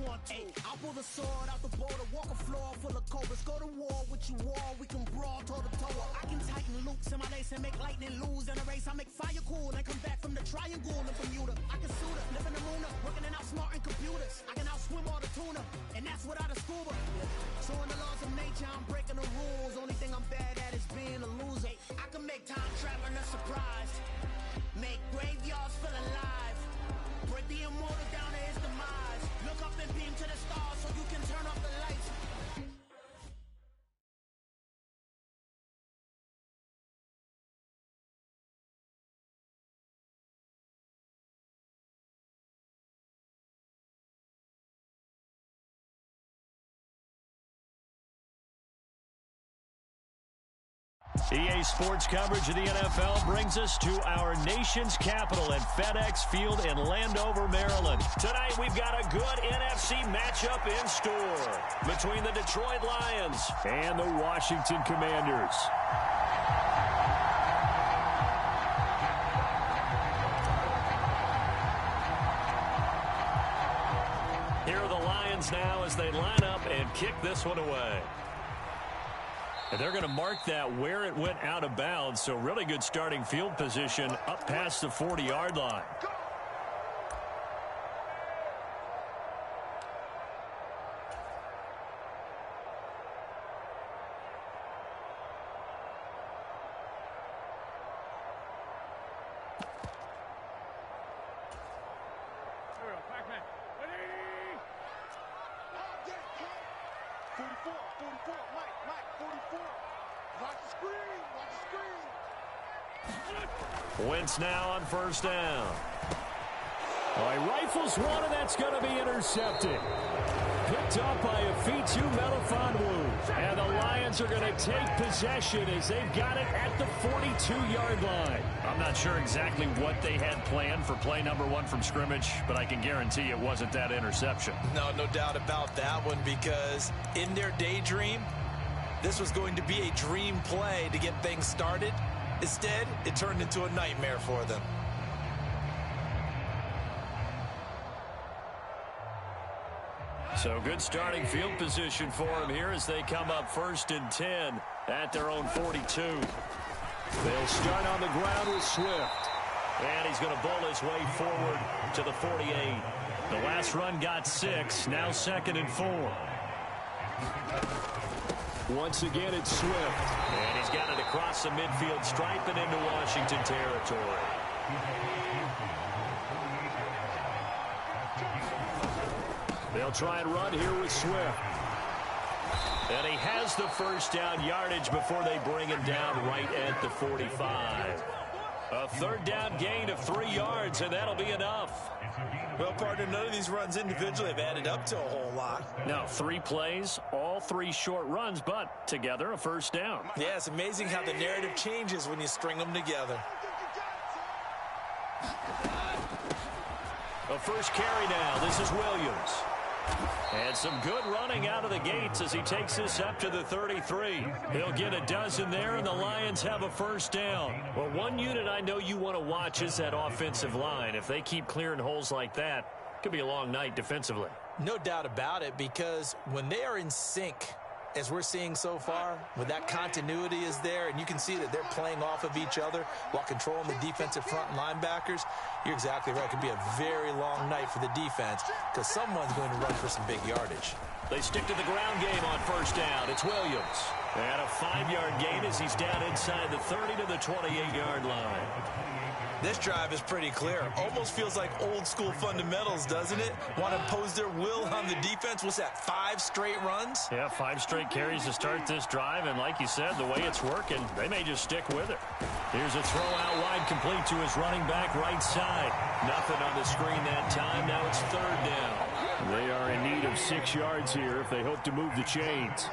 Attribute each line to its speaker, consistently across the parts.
Speaker 1: want to. I'll pull the sword out the border, walk a floor full of cobras. Go to war with you all, we can brawl toe to toe. I can tighten loops in my lace and make lightning lose in a race. I make fire cool and come back from the triangle in Bermuda. I can suit her, live in the moon, working and outsmarting computers. I can outswim all the tuna, and that's without a scuba. So in the laws of nature, I'm breaking the rules. Only thing I'm bad at is being a loser. I can make time traveling a surprise, make graveyards feel alive, break the immortal down to his demise. Look up and beam to the stars so you can turn off the lights.
Speaker 2: EA Sports coverage of the NFL brings us to our nation's capital at FedEx Field in Landover, Maryland. Tonight, we've got a good NFC matchup in store between the Detroit Lions and the Washington Commanders. Here are the Lions now as they line up and kick this one away. And they're going to mark that where it went out of bounds, so really good starting field position up past the 40-yard line. Wentz now on first down. Well, he rifles one, and that's going to be intercepted. Picked up by a Fitu Melifonwu. And the Lions are going to take possession as they've got it at the 42-yard line. I'm not sure exactly what they had planned for play number one from scrimmage, but I can guarantee it wasn't that interception.
Speaker 3: No doubt about that one, because in their daydream, this was going to be a dream play to get things started. Instead, it turned into a nightmare for them.
Speaker 2: So good starting field position for them here as they come up 1st and 10 at their own 42. They'll start on the ground with Swift. And he's going to bowl his way forward to the 48. The last run got 6, now 2nd and 4. Once again, it's Swift. And he's got it across the midfield stripe and into Washington territory. They'll try and run here with Swift. And he has the first down yardage before they bring him down right at the 45. A 3rd down gain of 3 yards, and that'll be enough.
Speaker 3: Well, partner, none of these runs individually have added up to a whole lot.
Speaker 2: Now, 3 plays, all 3 short runs, but together a first down.
Speaker 3: Yeah, it's amazing how the narrative changes when you string them together.
Speaker 2: A first carry now. This is Williams. And some good running out of the gates as he takes this up to the 33. He'll get a dozen there, and the Lions have a first down. Well, one unit I know you want to watch is that offensive line. If they keep clearing holes like that, it could be a long night defensively.
Speaker 3: No doubt about it, because when they are in sync, as we're seeing so far, when that continuity is there and you can see that they're playing off of each other while controlling the defensive front and linebackers, you're exactly right. It could be a very long night for the defense because someone's going to run for some big yardage.
Speaker 2: They stick to the ground game on first down. It's Williams. And a 5-yard gain as he's down inside the 30 to the 28-yard line.
Speaker 3: This drive is pretty clear. Almost feels like old school fundamentals, doesn't it? Want to impose their will on the defense. What's that, 5 straight runs?
Speaker 2: Yeah, 5 straight carries to start this drive. And like you said, the way it's working, they may just stick with it. Here's a throw out wide, complete to his running back right side. Nothing on the screen that time. Now it's 3rd down. They are in need of 6 yards here if they hope to move the chains.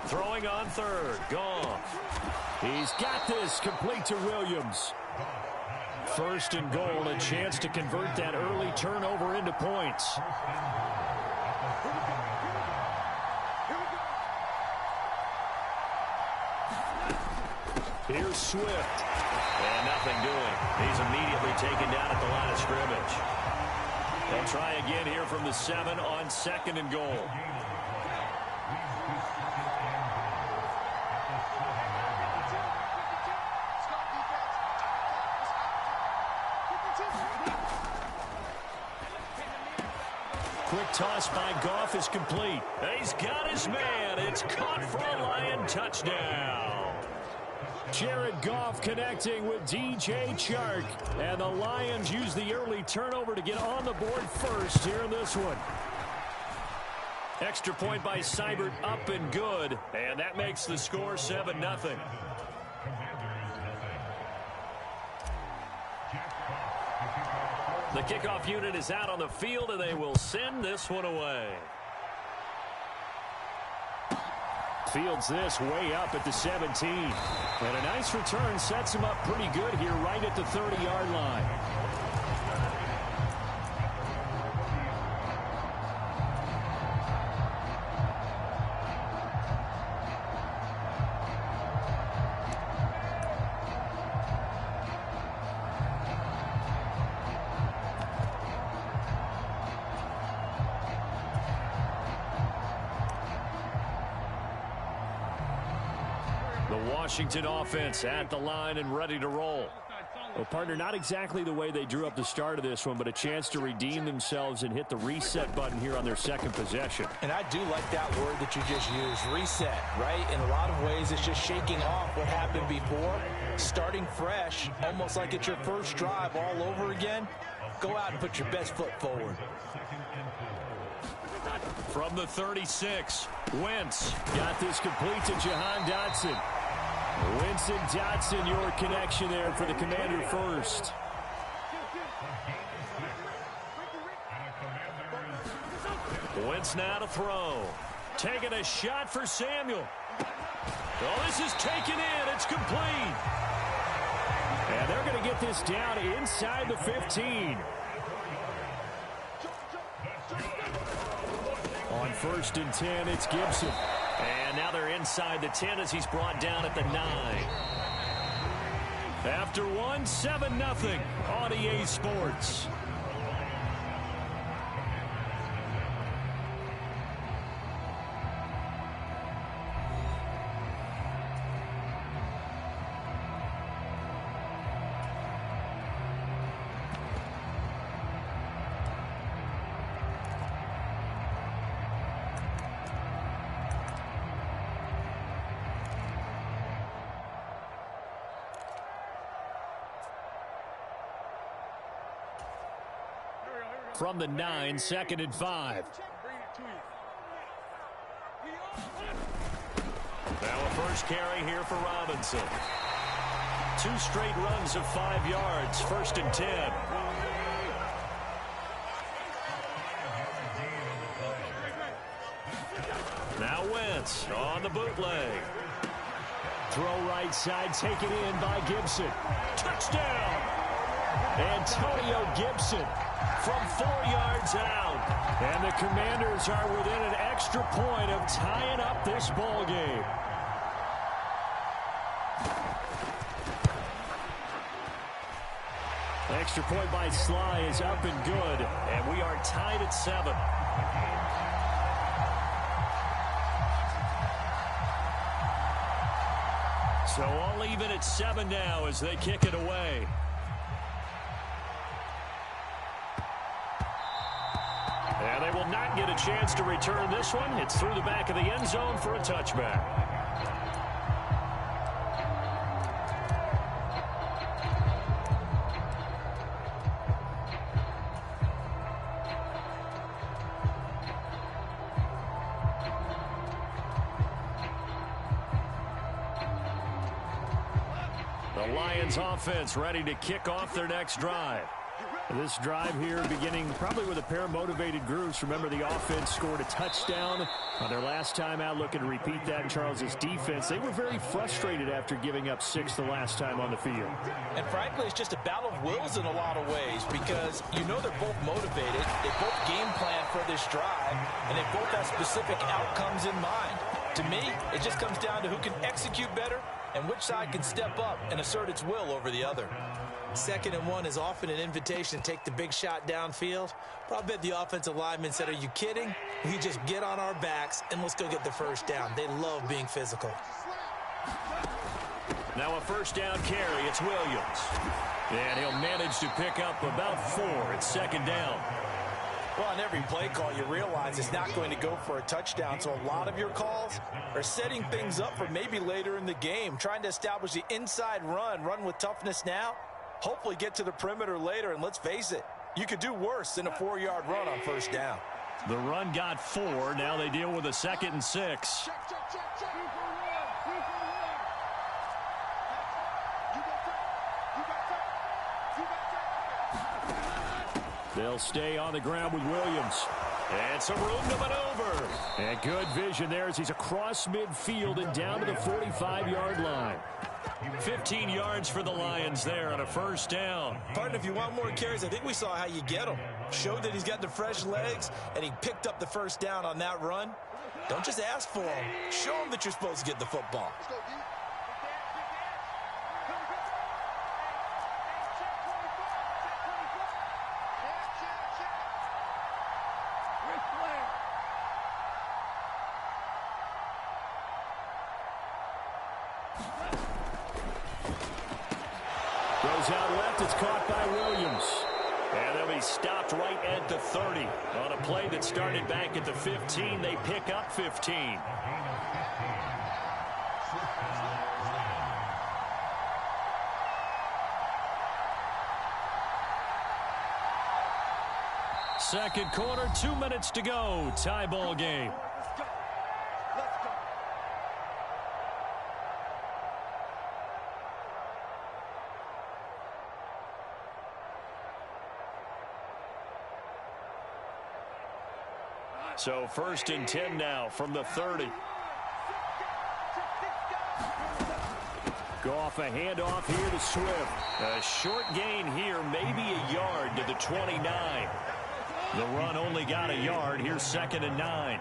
Speaker 2: Throwing on 3rd. Goff. He's got this, complete to Williams. First and goal, a chance to convert that early turnover into points. Here's Swift. And nothing doing. He's immediately taken down at the line of scrimmage. They'll try again here from the 7 on second and goal. Quick toss by Goff is complete. He's got his man. It's caught for a Lion touchdown. Jared Goff connecting with DJ Chark. And the Lions use the early turnover to get on the board first here in this one. Extra point by Seibert, up and good. And that makes the score 7-0. The kickoff unit is out on the field, and they will send this one away. Fields this way up at the 17. And a nice return sets him up pretty good here right at the 30-yard line. Washington offense at the line and ready to roll. Well, partner, not exactly the way they drew up the start of this one, but a chance to redeem themselves and hit the reset button here on their second possession.
Speaker 3: And I do like that word that you just used, reset, right? In a lot of ways, it's just shaking off what happened before, starting fresh, almost like it's your first drive all over again. Go out and put your best foot forward.
Speaker 2: From the 36, Wentz got this complete to Jahan Dotson. Wentz and Dotson, your connection there for the Commander first. Wentz now to throw. Taking a shot for Samuel. Oh, this is taken in. It's complete. And they're going to get this down inside the 15. On first and 10, it's Gibson. And now they're inside the 10 as he's brought down at the 9. After one, 7-0 on EA Sports. From the 9, 2nd and 5. Now a first carry here for Robinson. 2 straight runs of 5 yards, 1st and 10. Now Wentz on the bootleg. Throw right side, taken in by Gibson. Touchdown! Antonio Gibson from 4 yards out. And the Commanders are within an extra point of tying up this ball game. Extra point by Sly is up and good. And we are tied at 7. So all even at 7 now as they kick it away. And they will not get a chance to return this one. It's through the back of the end zone for a touchback. The Lions offense ready to kick off their next drive. This drive here beginning probably with a pair of motivated groups. Remember, the offense scored a touchdown on their last time out, looking to repeat that in Charles's defense. They were very frustrated after giving up 6 the last time on the field.
Speaker 3: And frankly, it's just a battle of wills in a lot of ways because you know they're both motivated. They both game plan for this drive, and they both have specific outcomes in mind. To me, it just comes down to who can execute better and which side can step up and assert its will over the other. 2nd and 1 is often an invitation to take the big shot downfield. But I bet the offensive lineman said, are you kidding? We just get on our backs and let's go get the first down. They love being physical.
Speaker 2: Now a first down carry. It's Williams. And he'll manage to pick up about 4 at 2nd down.
Speaker 3: Well, on every play call, you realize it's not going to go for a touchdown. So a lot of your calls are setting things up for maybe later in the game, trying to establish the inside run with toughness now. Hopefully get to the perimeter later, and let's face it, you could do worse than a 4-yard run on first down.
Speaker 2: The run got 4. Now they deal with a 2nd and 6. They'll stay on the ground with Williams. And some room to maneuver. And good vision there as he's across midfield and down to the 45-yard line. 15 yards for the Lions there on a first down.
Speaker 3: Partner, if you want more carries, I think we saw how you get them. Showed that he's got the fresh legs, and he picked up the first down on that run. Don't just ask for him. Show him that you're supposed to get the football.
Speaker 2: Goes out left. It's caught by Williams. And they'll be stopped right at the 30. On a play that started back at the 15, they pick up 15. Second quarter, 2 minutes to go. Tie ball game. So 1st and 10 now from the 30. Goff, a handoff here to Swift. A short gain here, maybe a yard to the 29. The run only got a yard. Here's 2nd and 9.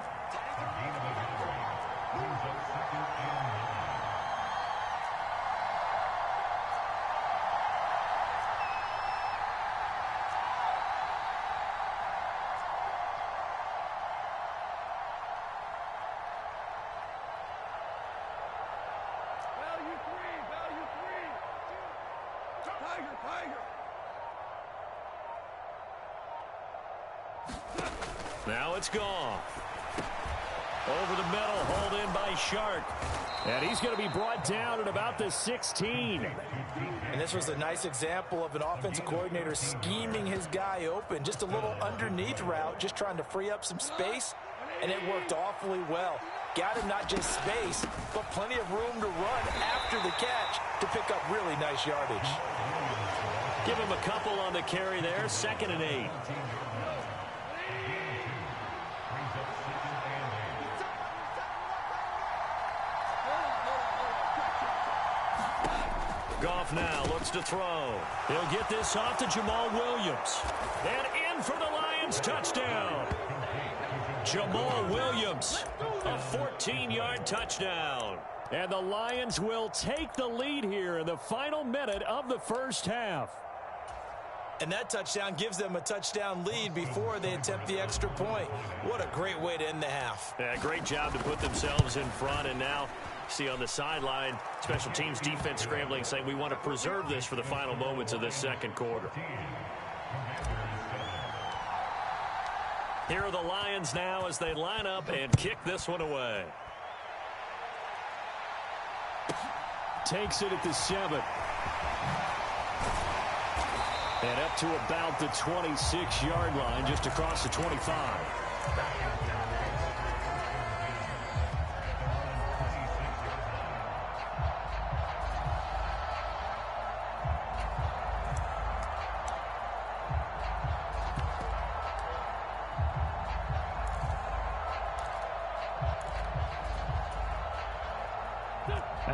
Speaker 2: Now it's gone. Over the middle, hauled in by Shark. And he's going to be brought down at about the 16.
Speaker 3: And this was a nice example of an offensive coordinator scheming his guy open. Just a little underneath route, just trying to free up some space. And it worked awfully well. Got him not just space, but plenty of room to run after the catch to pick up really nice yardage.
Speaker 2: Give him a couple on the carry there. 2nd and 8. Goff now looks to throw. He'll get this off to Jamal Williams. And in for the Lions touchdown. Jamal Williams, a 14-yard touchdown. And the Lions will take the lead here in the final minute of the first half.
Speaker 3: And that touchdown gives them a touchdown lead before they attempt the extra point. What a great way to end the half.
Speaker 2: Yeah, great job to put themselves in front. And now, see on the sideline, special teams defense scrambling, saying we want to preserve this for the final moments of this second quarter. Here are the Lions now as they line up and kick this one away. Takes it at the 7. And up to about the 26-yard line, just across the 25.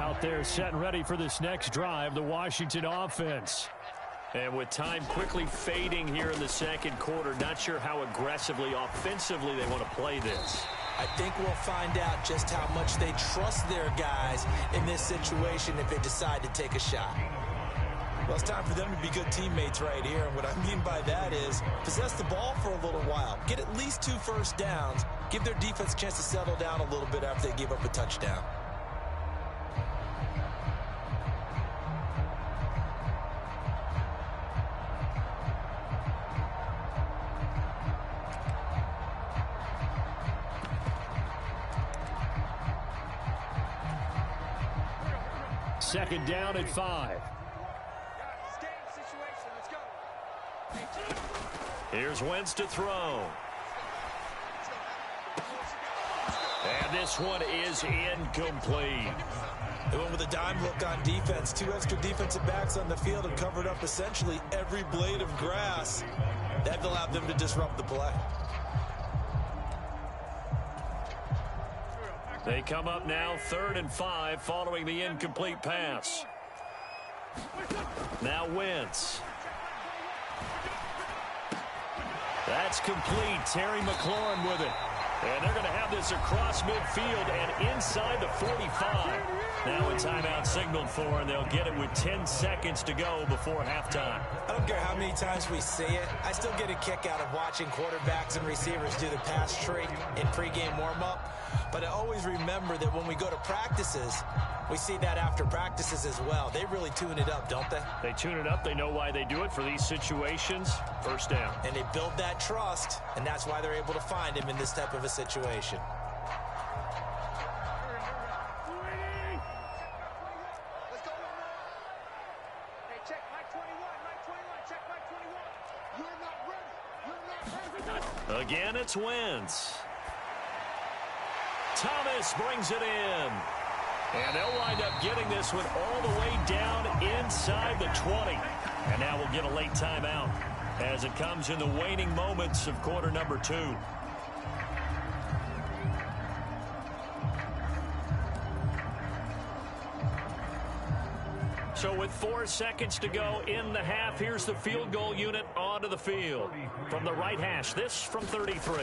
Speaker 2: out there setting ready for this next drive, the Washington offense. And with time quickly fading here in the second quarter, not sure how aggressively, offensively they want to play this.
Speaker 3: I think we'll find out just how much they trust their guys in this situation if they decide to take a shot. Well, it's time for them to be good teammates right here. And what I mean by that is possess the ball for a little while. Get at least 2 first downs. Give their defense a chance to settle down a little bit after they give up a touchdown.
Speaker 2: Second down at 5. Here's Wentz to throw. And this one is incomplete.
Speaker 3: They went with a dime look on defense. 2 extra defensive backs on the field and covered up essentially every blade of grass. That allowed them to disrupt the play.
Speaker 2: They come up now 3rd and 5 following the incomplete pass. Now Wentz. That's complete. Terry McLaurin with it. And they're going to have this across midfield and inside the 45. Now a timeout signaled for, and they'll get it with 10 seconds to go before halftime.
Speaker 3: I don't care how many times we see it. I still get a kick out of watching quarterbacks and receivers do the pass trick in pregame warm-up. But I always remember that when we go to practices, we see that after practices as well. They really tune it up, don't they?
Speaker 2: They tune it up. They know why they do it for these situations. First down.
Speaker 3: And they build that trust, and that's why they're able to find him in this type of a situation.
Speaker 2: Again, it's Wentz. Thomas brings it in. And they'll wind up getting this one all the way down inside the 20. And now we'll get a late timeout as it comes in the waning moments of quarter number 2. So with 4 seconds to go in the half, here's the field goal unit onto the field. From the right hash, this from 33.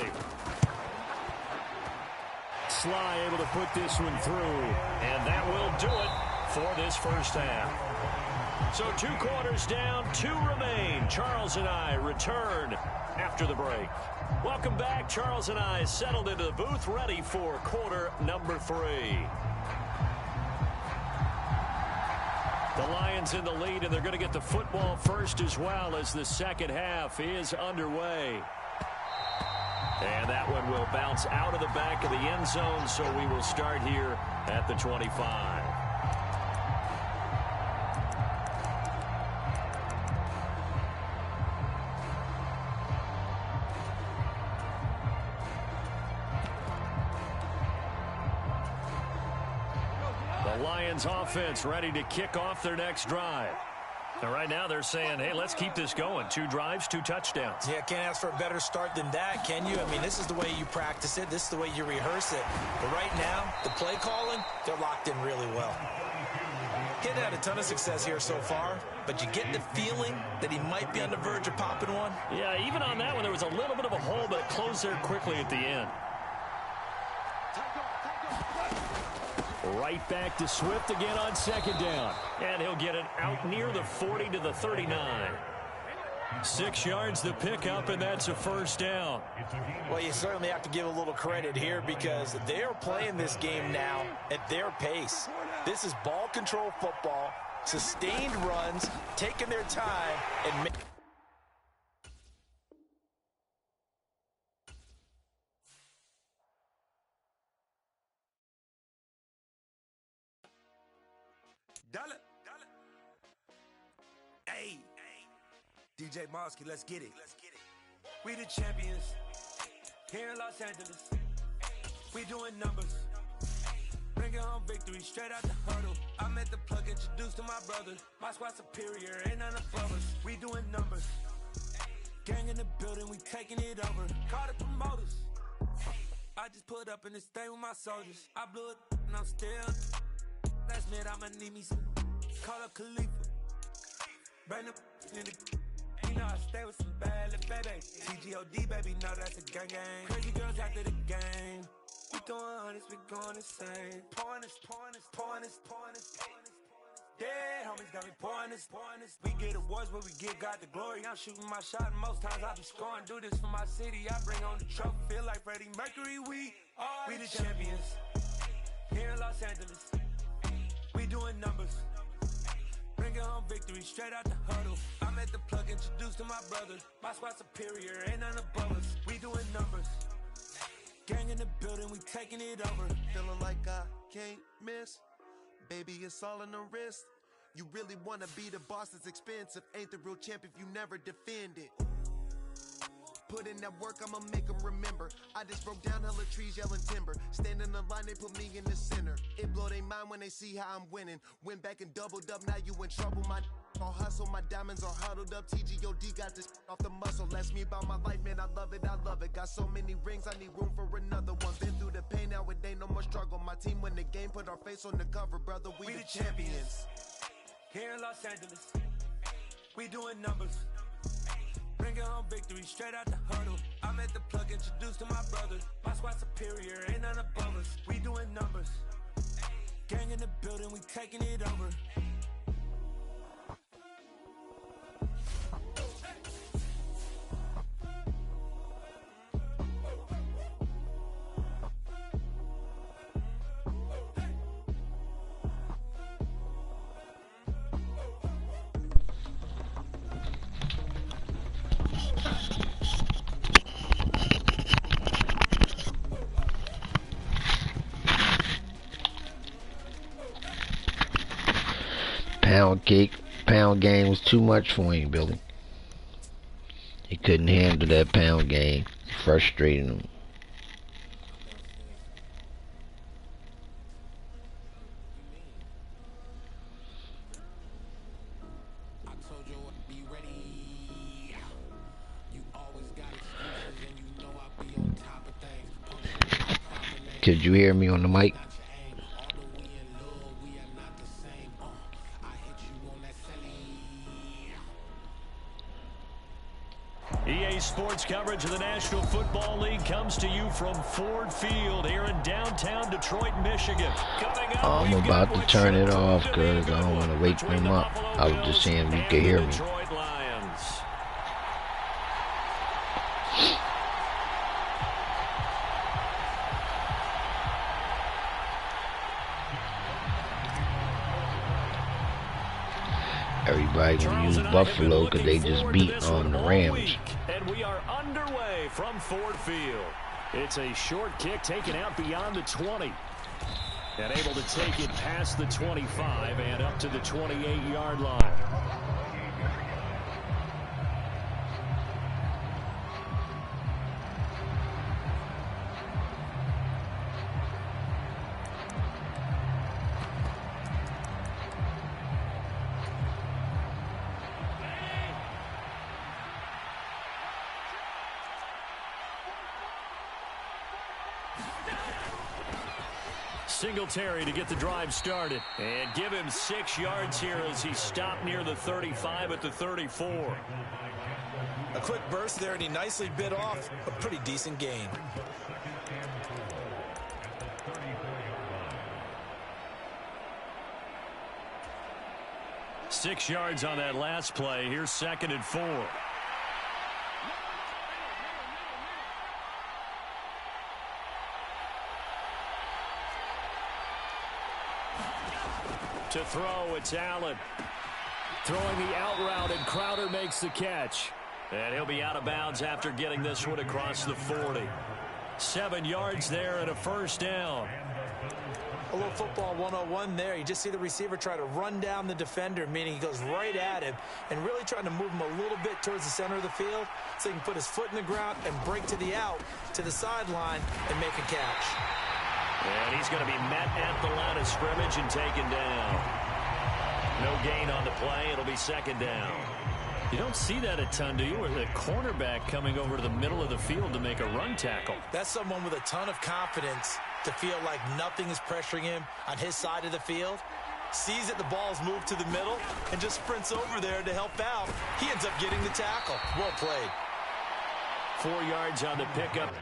Speaker 2: Sly able to put this one through, and that will do it for this first half. So 2 quarters down, 2 remain. Charles and I return after the break. Welcome back. Charles and I settled into the booth, ready for quarter number 3. The Lions in the lead, and they're going to get the football first as well as the second half is underway. And that one will bounce out of the back of the end zone, so we will start here at the 25. The Lions offense ready to kick off their next drive. And right now they're saying, hey, let's keep this going. 2 drives, 2 touchdowns.
Speaker 3: Yeah, can't ask for a better start than that, can you? I mean, this is the way you practice it. This is the way you rehearse it. But right now, the play calling, they're locked in really well. He hadn't had a ton of success here so far, but you get the feeling that he might be on the verge of popping one.
Speaker 2: Yeah, even on that one, there was a little bit of a hole, but it closed there quickly at the end. Right back to Swift again on second down. And he'll get it out near the 40 to the 39. 6 yards the pickup, and that's a first down.
Speaker 3: Well, you certainly have to give a little credit here because they're playing this game now at their pace. This is ball control football, sustained runs, taking their time, and
Speaker 4: Hey, DJ Mosky, let's get it. We the champions here in Los Angeles. We doing numbers. Bringing home victory straight out the hurdle. I met the plug, introduced to my brother. My squad superior, ain't none above us. We doing numbers. Gang in the building, we taking it over. Call the promoters. I just put up in this thing with my soldiers. I blew it and I'm still. Let's Smith, I'ma need me some. Call up Khalifa. Bring the in the. You know I stay with some bad little baby. TGOD, baby, know that's a gang gang. Crazy girls after the game. We doing honest, we going insane. Pouring this. Dead homies got me pouring this. We get awards, but we give God the glory. I'm shooting my shot, and most times I be scoring. Do this for my city, I bring on the trophy. Feel like Freddie Mercury, we the champions. Here in Los Angeles, we doing numbers. Bringing home victory straight out the huddle. I'm at the plug, introduced to my brother. My squad superior, ain't none above us. We doing numbers. Gang in the building, we taking it over.
Speaker 5: Feeling like I can't miss. Baby, it's all in the wrist. You really wanna be the boss, it's expensive. Ain't the real champ if you never defend it. Put in that work, I'ma make them remember. I just broke down hella trees, yelling timber. Stand in the line, they put me in the center. It blow their mind when they see how I'm winning. Went back and doubled up, now you in trouble. My all hustle, my diamonds are huddled up. TGOD got this off the muscle. That's me about my life, man, I love it. Got so many rings, I need room for another one. Been through the pain, now it ain't no more struggle. My team win the game, put our face on the cover, brother, we the champions.
Speaker 4: Here in Los Angeles, we doing numbers. Bringing home victory straight out the huddle. I'm at the plug, introduced to my brother. My squad superior, ain't none above us. We doing numbers. Gang in the building, we taking it over.
Speaker 6: Pound game was too much for him, Billy. He couldn't handle that pound game. Frustrating him. Could you hear me on the mic?
Speaker 2: EA Sports coverage of the National Football League comes to you from Ford Field here in downtown Detroit, Michigan. Coming up,
Speaker 6: I'm about to turn it off because I don't want to wake them up. I was just saying you could hear me.
Speaker 2: Detroit Lions.
Speaker 6: Everybody gonna use Buffalo because they just beat on the Rams.
Speaker 2: And we are underway from Ford Field. It's a short kick taken out beyond the 20. And able to take it past the 25 and up to the 28-yard line. Singletary to get the drive started. And give him 6 yards here as he stopped near the 35 at the 34.
Speaker 3: A quick burst there, and he nicely bit off a pretty decent gain.
Speaker 2: Six yards on that last play. Here's 2nd and 4. To throw, it's Allen. Throwing the out route, and Crowder makes the catch. And he'll be out of bounds after getting this one across the 40. 7 yards there and a first down.
Speaker 3: A little football 101 there. You just see the receiver try to run down the defender, meaning he goes right at him and really trying to move him a little bit towards the center of the field so he can put his foot in the ground and break to the out, to the sideline, and make a catch.
Speaker 2: And he's going to be met at the line of scrimmage and taken down. No gain on the play. It'll be 2nd down. You don't see that a ton, do you? Or the cornerback coming over to the middle of the field to make a run tackle.
Speaker 3: That's someone with a ton of confidence to feel like nothing is pressuring him on his side of the field. sees that the ball's moved to the middle, and just sprints over there to help out. He ends up getting the tackle. Well played.
Speaker 2: 4 yards on the pickup.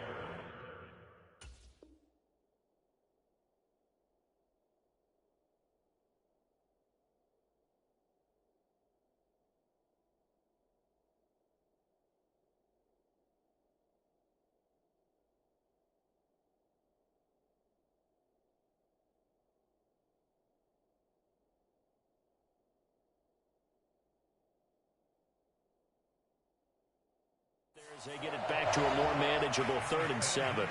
Speaker 2: As they get it back to a more manageable 3rd and 7.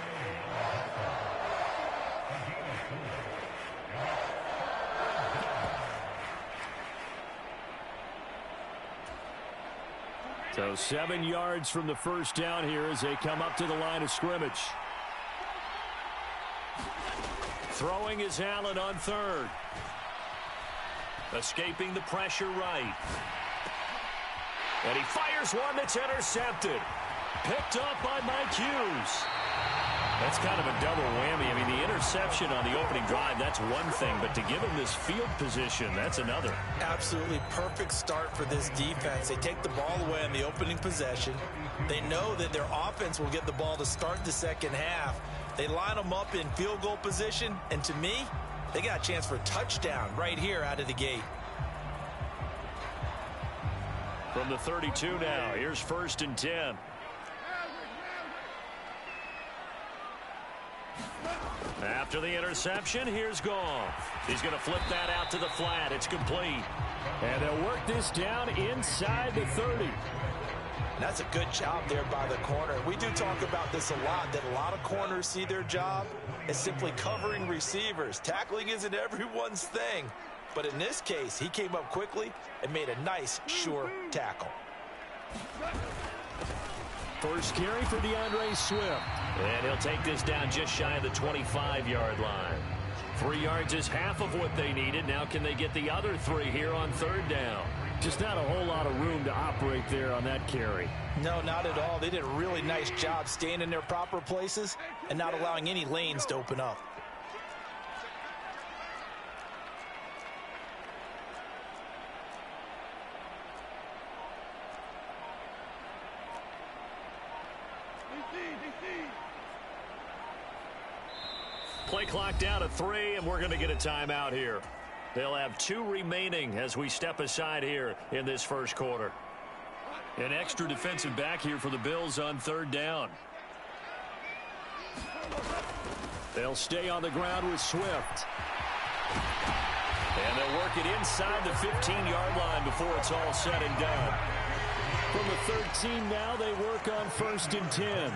Speaker 2: So 7 yards from the first down here as they come up to the line of scrimmage. Throwing is Allen on 3rd. Escaping the pressure right. And he fires one that's intercepted. Picked up by Mike Hughes. That's kind of a double whammy. I mean, the interception on the opening drive, that's one thing. But to give him this field position, that's another.
Speaker 3: Absolutely perfect start for this defense. They take the ball away on the opening possession. They know that their offense will get the ball to start the second half. They line them up in field goal position. And to me, they got a chance for a touchdown right here out of the gate.
Speaker 2: From the 32 now, here's 1st and 10. After the interception, here's Goff. He's going to flip that out to the flat. It's complete. And they'll work this down inside the 30.
Speaker 3: That's a good job there by the corner. We do talk about this a lot, that a lot of corners see their job as simply covering receivers. Tackling isn't everyone's thing. But in this case, he came up quickly and made a nice, sure tackle.
Speaker 2: First carry for DeAndre Swift. And he'll take this down just shy of the 25-yard line. 3 yards is half of what they needed. Now can they get the other 3 here on 3rd down? Just not a whole lot of room to operate there on that carry.
Speaker 3: No, not at all. They did a really nice job staying in their proper places and not allowing any lanes to open up.
Speaker 2: Play clock down to 3, and we're going to get a timeout here. They'll have 2 remaining as we step aside here in this first quarter. An extra defensive back here for the Bills on 3rd down. They'll stay on the ground with Swift. And they'll work it inside the 15-yard line before it's all said and done. From the 13 now, they work on 1st and 10.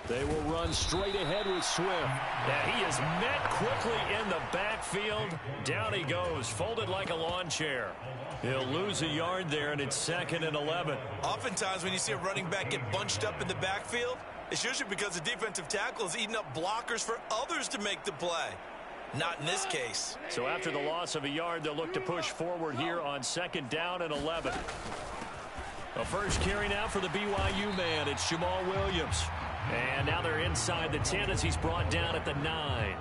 Speaker 2: They will run straight ahead with Swift. And he is met quickly in the backfield. Down he goes, folded like a lawn chair. He'll lose a yard there, and it's 2nd and 11.
Speaker 3: Oftentimes when you see a running back get bunched up in the backfield, it's usually because the defensive tackle is eating up blockers for others to make the play. Not in this case.
Speaker 2: So after the loss of a yard, they'll look to push forward here on 2nd down and 11. The first carry now for the BYU man. It's Jamal Williams. And now they're inside the 10 as he's brought down at the 9.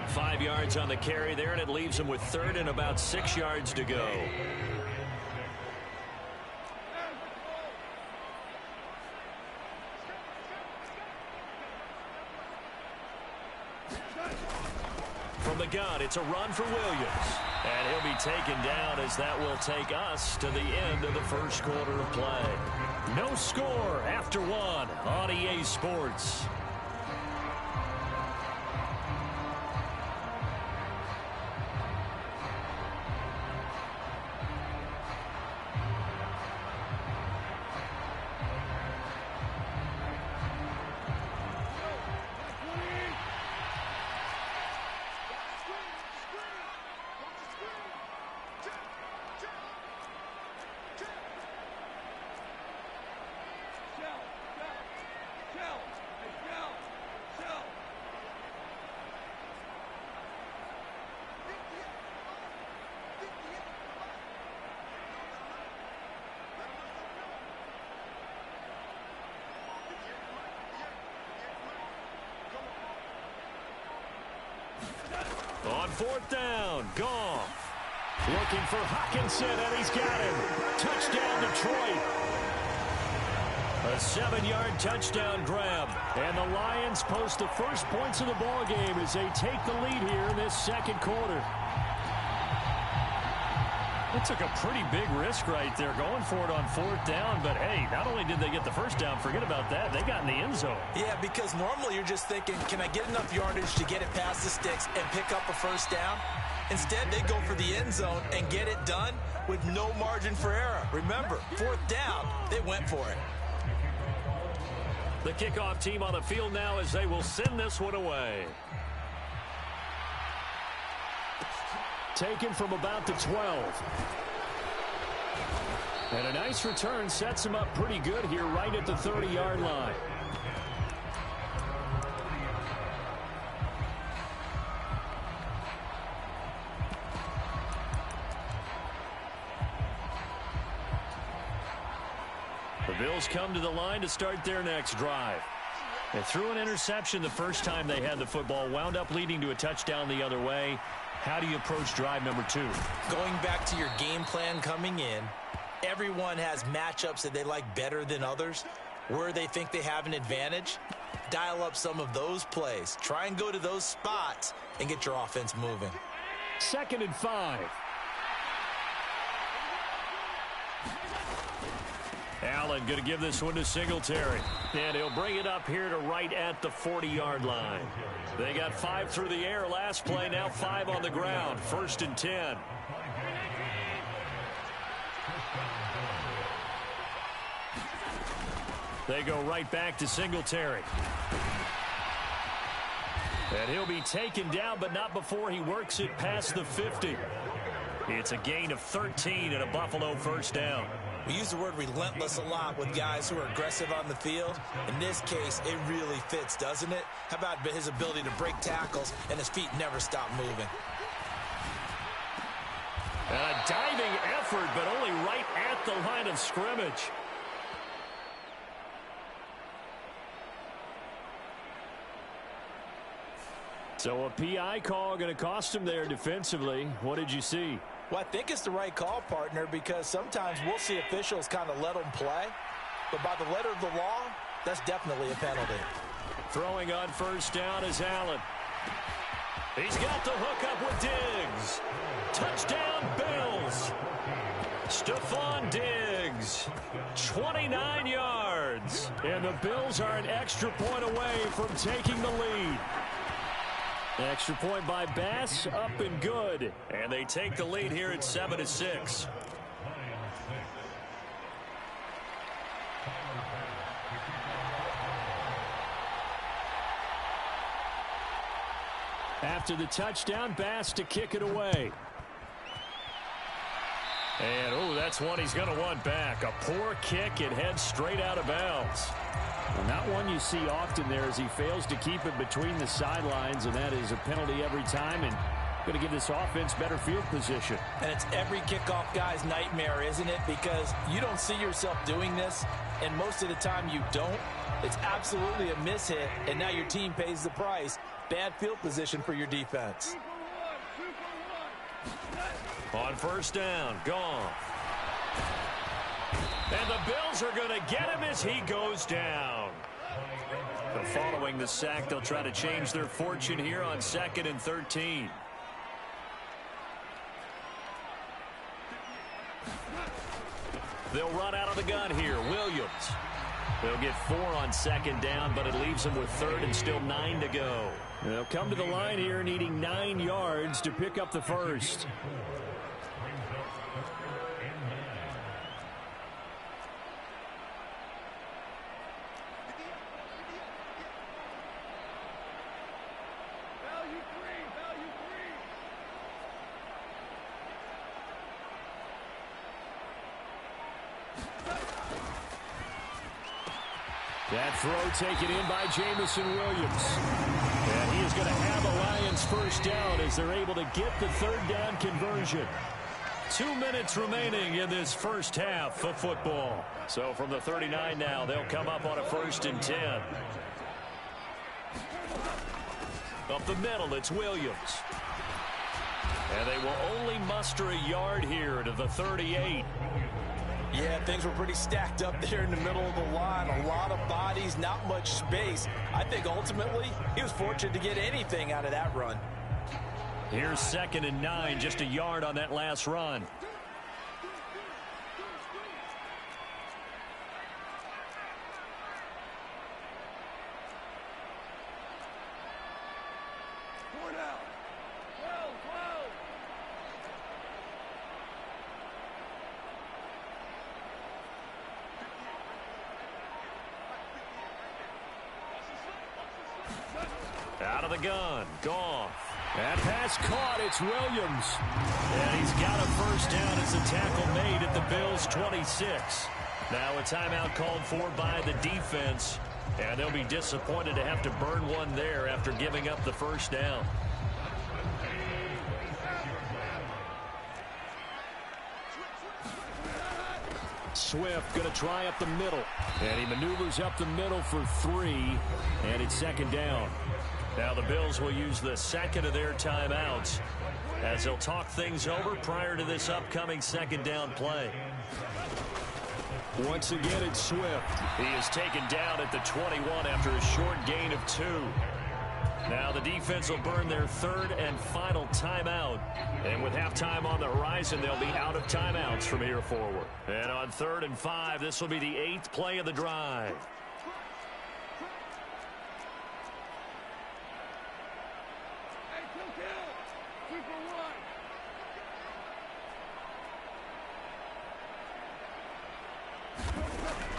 Speaker 2: 5 yards on the carry there, and it leaves him with 3rd and about 6 yards to go. From the gun, it's a run for Williams. And he'll be taken down as that will take us to the end of the first quarter of play. No score after 1 on EA Sports. fourth down. Goff looking for Hockenson, and he's got him. Touchdown, Detroit. A 7-yard touchdown grab. And the Lions post the first points of the ball game as they take the lead here in this second quarter. They took a pretty big risk right there going for it on fourth down. But, hey, not only did they get the first down, forget about that, they got in the end zone.
Speaker 3: Yeah, because normally you're just thinking, can I get enough yardage to get it past the sticks and pick up a first down? Instead, they go for the end zone and get it done with no margin for error. Remember, fourth down, they went for it.
Speaker 2: The kickoff team on the field now as they will send this one away. Taken from about the 12. And a nice return sets him up pretty good here right at the 30-yard line. The Bills come to the line to start their next drive. They threw an interception the first time they had the football, wound up leading to a touchdown the other way. How do you approach drive number 2?
Speaker 3: Going back to your game plan coming in, everyone has matchups that they like better than others. Where they think they have an advantage, dial up some of those plays. Try and go to those spots and get your offense moving.
Speaker 2: 2nd and 5. Allen going to give this one to Singletary. And he'll bring it up here to right at the 40-yard line. They got 5 through the air last play, now 5 on the ground. 1st and 10. They go right back to Singletary. And he'll be taken down, but not before he works it past the 50. It's a gain of 13 and a Buffalo first down.
Speaker 3: We use the word relentless a lot with guys who are aggressive on the field. In this case, it really fits, doesn't it? How about his ability to break tackles and his feet never stop moving?
Speaker 2: And a diving effort, but only right at the line of scrimmage. So a PI call going to cost him there defensively. What did you see?
Speaker 3: Well, I think it's the right call, partner, because sometimes we'll see officials kind of let them play. But by the letter of the law, that's definitely a penalty.
Speaker 2: Throwing on first down is Allen. He's got the hook up with Diggs. Touchdown, Bills. Stephon Diggs, 29 yards. And the Bills are an extra point away from taking the lead. Extra point by Bass, up and good. And they take the lead here at 7-6. After the touchdown, Bass to kick it away. And, oh, that's one he's going to want back. A poor kick. It heads straight out of bounds. Well, not one you see often there as he fails to keep it between the sidelines, and that is a penalty every time, and going to give this offense better field position.
Speaker 3: And it's every kickoff guy's nightmare, isn't it? Because you don't see yourself doing this, and most of the time you don't. It's absolutely a mishit, and now your team pays the price. Bad field position for your defense.
Speaker 2: On first down, gone. And the Bills are going to get him as he goes down. So following the sack, they'll try to change their fortune here on 2nd and 13. They'll run out of the gun here. Williams. They'll get 4 on 2nd down, but it leaves them with 3rd and still 9 to go. They'll come to the line here needing 9 yards to pick up the first. That throw taken in by Jamison Williams. And he is going to have a Lions first down as they're able to get the 3rd down conversion. 2 minutes remaining in this first half of football. So from the 39 now, they'll come up on a 1st and 10. Up the middle, it's Williams. And they will only muster a yard here to the 38.
Speaker 3: Yeah, things were pretty stacked up there in the middle of the line. A lot of bodies, not much space. I think ultimately he was fortunate to get anything out of that run.
Speaker 2: Here's 2nd and 9, just a yard on that last run. Out of the gun, Goff. That pass caught, it's Williams. And he's got a first down as a tackle made at the Bills' 26. Now a timeout called for by the defense. And they'll be disappointed to have to burn one there after giving up the first down. Swift going to try up the middle. And he maneuvers up the middle for 3. And it's 2nd down. Now the Bills will use the second of their timeouts as they'll talk things over prior to this upcoming 2nd down play. Once again, it's Swift. He is taken down at the 21 after a short gain of 2. Now the defense will burn their 3rd and final timeout. And with halftime on the horizon, they'll be out of timeouts from here forward. And on 3rd and 5, this will be the 8th play of the drive.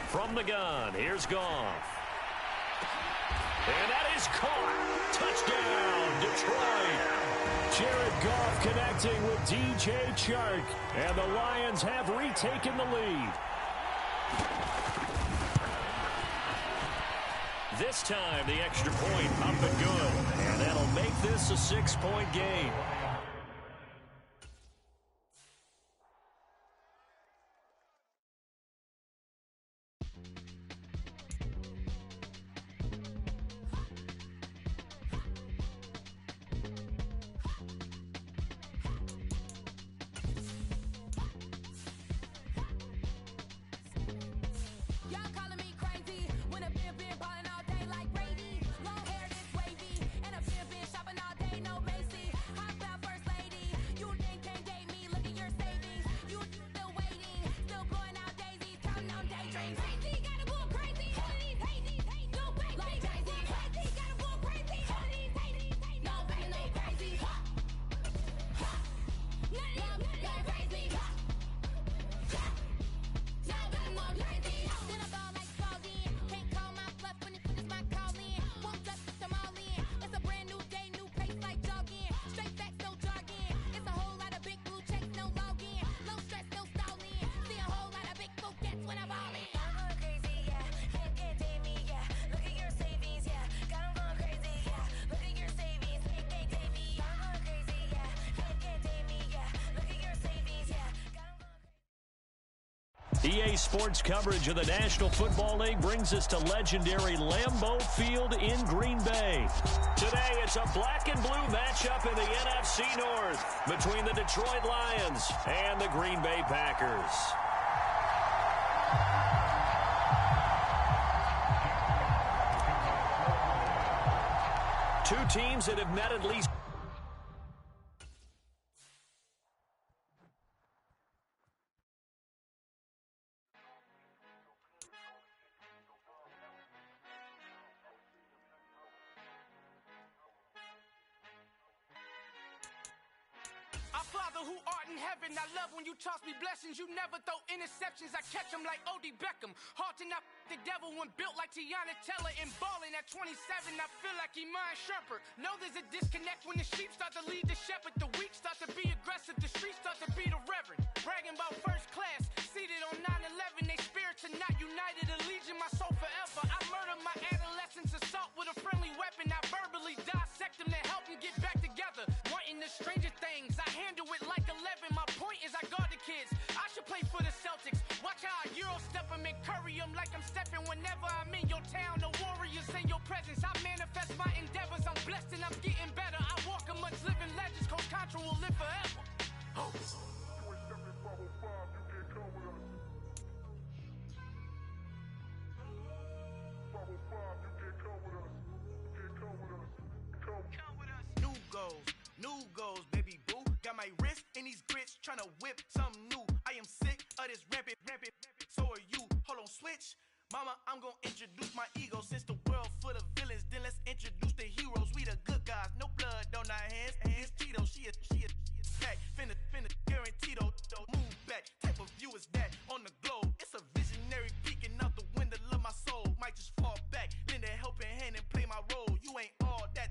Speaker 2: From the gun, here's Goff. And that is caught. Touchdown, Detroit. Jared Goff connecting with DJ Chark. And the Lions have retaken the lead. This time, the extra point up and good. And that'll make this a 6-point game. EA Sports coverage of the National Football League brings us to legendary Lambeau Field in Green Bay. Today, it's a black and blue matchup in the NFC North between the Detroit Lions and the Green Bay Packers. Two teams that have met at least
Speaker 7: who art in heaven, I love when you toss me blessings. You never throw interceptions, I catch them like O.D. Beckham. Hard to knock the devil when built like Tiana Teller. And balling at 27, I feel like Iman Shumpert. Know there's a disconnect when the sheep start to lead the shepherd. The weak start to be aggressive, the streets start to be the reverend. Bragging about first class, seated on 9/11. They spirits are not united, allegiant my soul forever. I murdered my adolescence, assault with a friendly weapon. I verbally dissect them to help them get back together. Wanting the stranger things, I handle it like 11. My point is I guard the kids. I should play for the Celtics. Watch how I Euro step them and curry them like I'm stepping. Whenever I'm in your town, the warriors in your presence. I manifest my endeavors. I'm blessed and I'm getting better. I walk amongst living legends. Coach Contra will live forever.
Speaker 8: tryna whip something new. I am sick of this rampant. So are you. Hold on, switch. Mama, I'm gonna introduce my ego. Since the world full of villains, then let's introduce the heroes. We the good guys, no blood on our hands. Hands Tito, she a pack. Finna guarantee though. Move back. Type of view is that on the globe? It's a visionary peeking out the window of my soul. Might just fall back, lend a helping hand and play my role. You ain't all that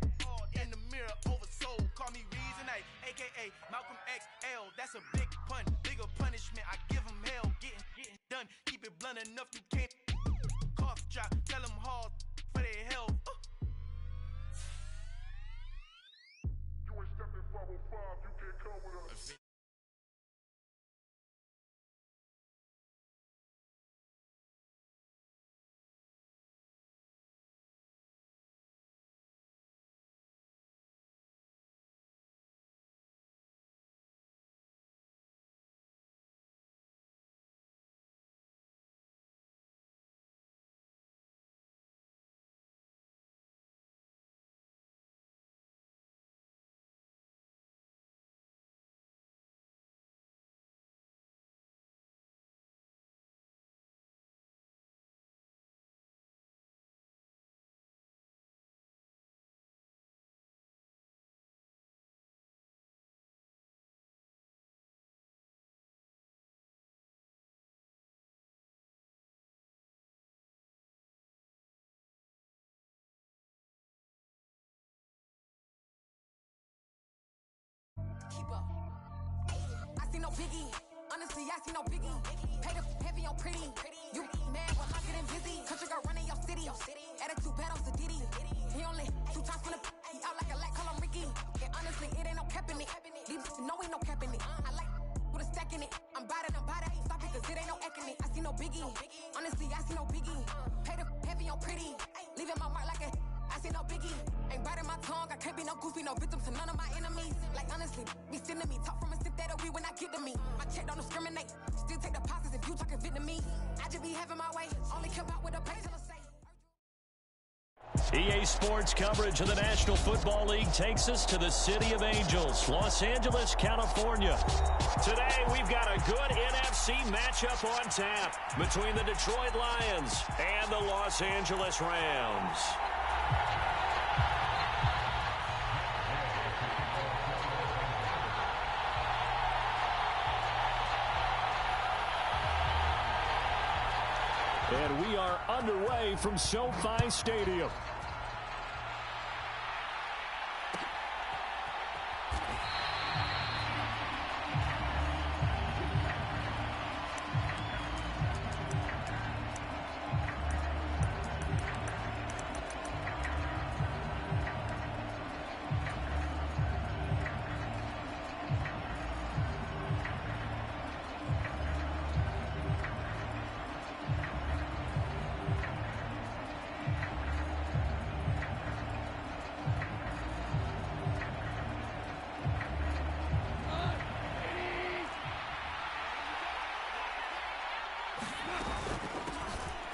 Speaker 8: in the mirror oversold. Call me Reason A, aka Malcolm XL. That's a big pun, bigger punishment. I give him hell, getting done. Keep it blunt enough, you can't cough drop. Tell them hard for their health.
Speaker 9: You ain't stepping 505, you can't come with us.
Speaker 10: Keep up. I see no biggie. Honestly, I see no biggie. Pay the heavy on pretty. You mad while I'm getting busy. Country girl running your city. Attitude bad on Diddy. He only 2 times from the he out like a light, call him Ricky. And honestly, it ain't no cap in it. These know ain't no cap in it. I like with a stack in it. I'm bad. Stop it, cause it ain't no acting it. I see no biggie. Honestly, I see no biggie. Pay the heavy on pretty. Leaving my mark like a I see no biggie. Ain't biting my tongue. I can't be no goofy, no victim to none of my enemies. Like honestly, be sending me talk from a sip that we when I get to me. My check don't discriminate. Still take deposits if you talking Vietnamese. I just be having my way. Only come out with a pay till I say.
Speaker 2: EA Sports coverage of the National Football League takes us to the City of Angels, Los Angeles, California. Today, we've got a good NFC matchup on tap between the Detroit Lions and the Los Angeles Rams. And we are underway from SoFi Stadium.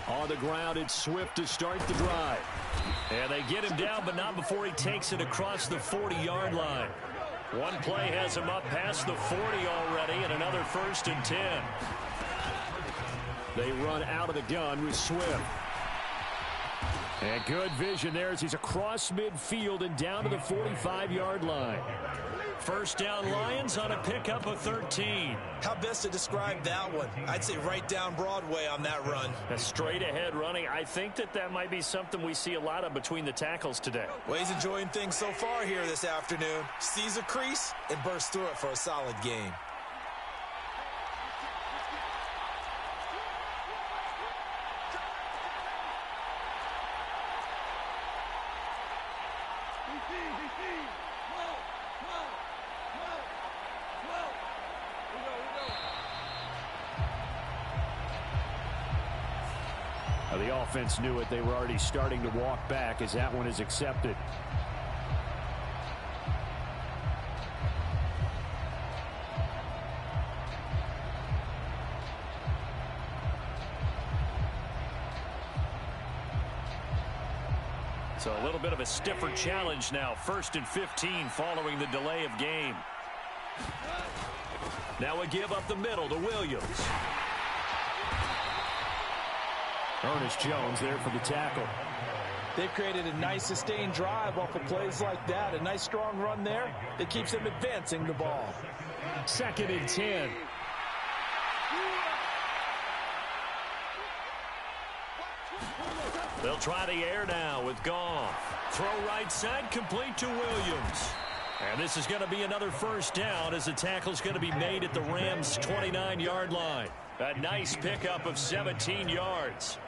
Speaker 2: On the ground, it's Swift to start the drive. And they get him down, but not before he takes it across the 40-yard line. One play has him up past the 40 already, and another 1st and 10. They run out of the gun with Swift. And good vision there as he's across midfield and down to the 45-yard line. First down Lions on a pickup of 13.
Speaker 3: How best to describe that one? I'd say right down Broadway on that run.
Speaker 2: A straight ahead running. I think that might be something we see a lot of between the tackles today.
Speaker 3: Well, he's enjoying things so far here this afternoon. Sees a crease and bursts through it for a solid gain.
Speaker 2: The offense knew it. They were already starting to walk back as that one is accepted. So a little bit of a stiffer challenge now. 1st and 15 following the delay of game. Now a give up the middle to Williams. Ernest Jones there for the tackle.
Speaker 3: They've created a nice sustained drive off of plays like that. A nice strong run there that keeps them advancing the ball.
Speaker 2: 2nd and 10. They'll try the air now with Goff. Throw right side, complete to Williams. And this is going to be another first down as the tackle's going to be made at the Rams' 29-yard line. A nice pickup of 17 yards.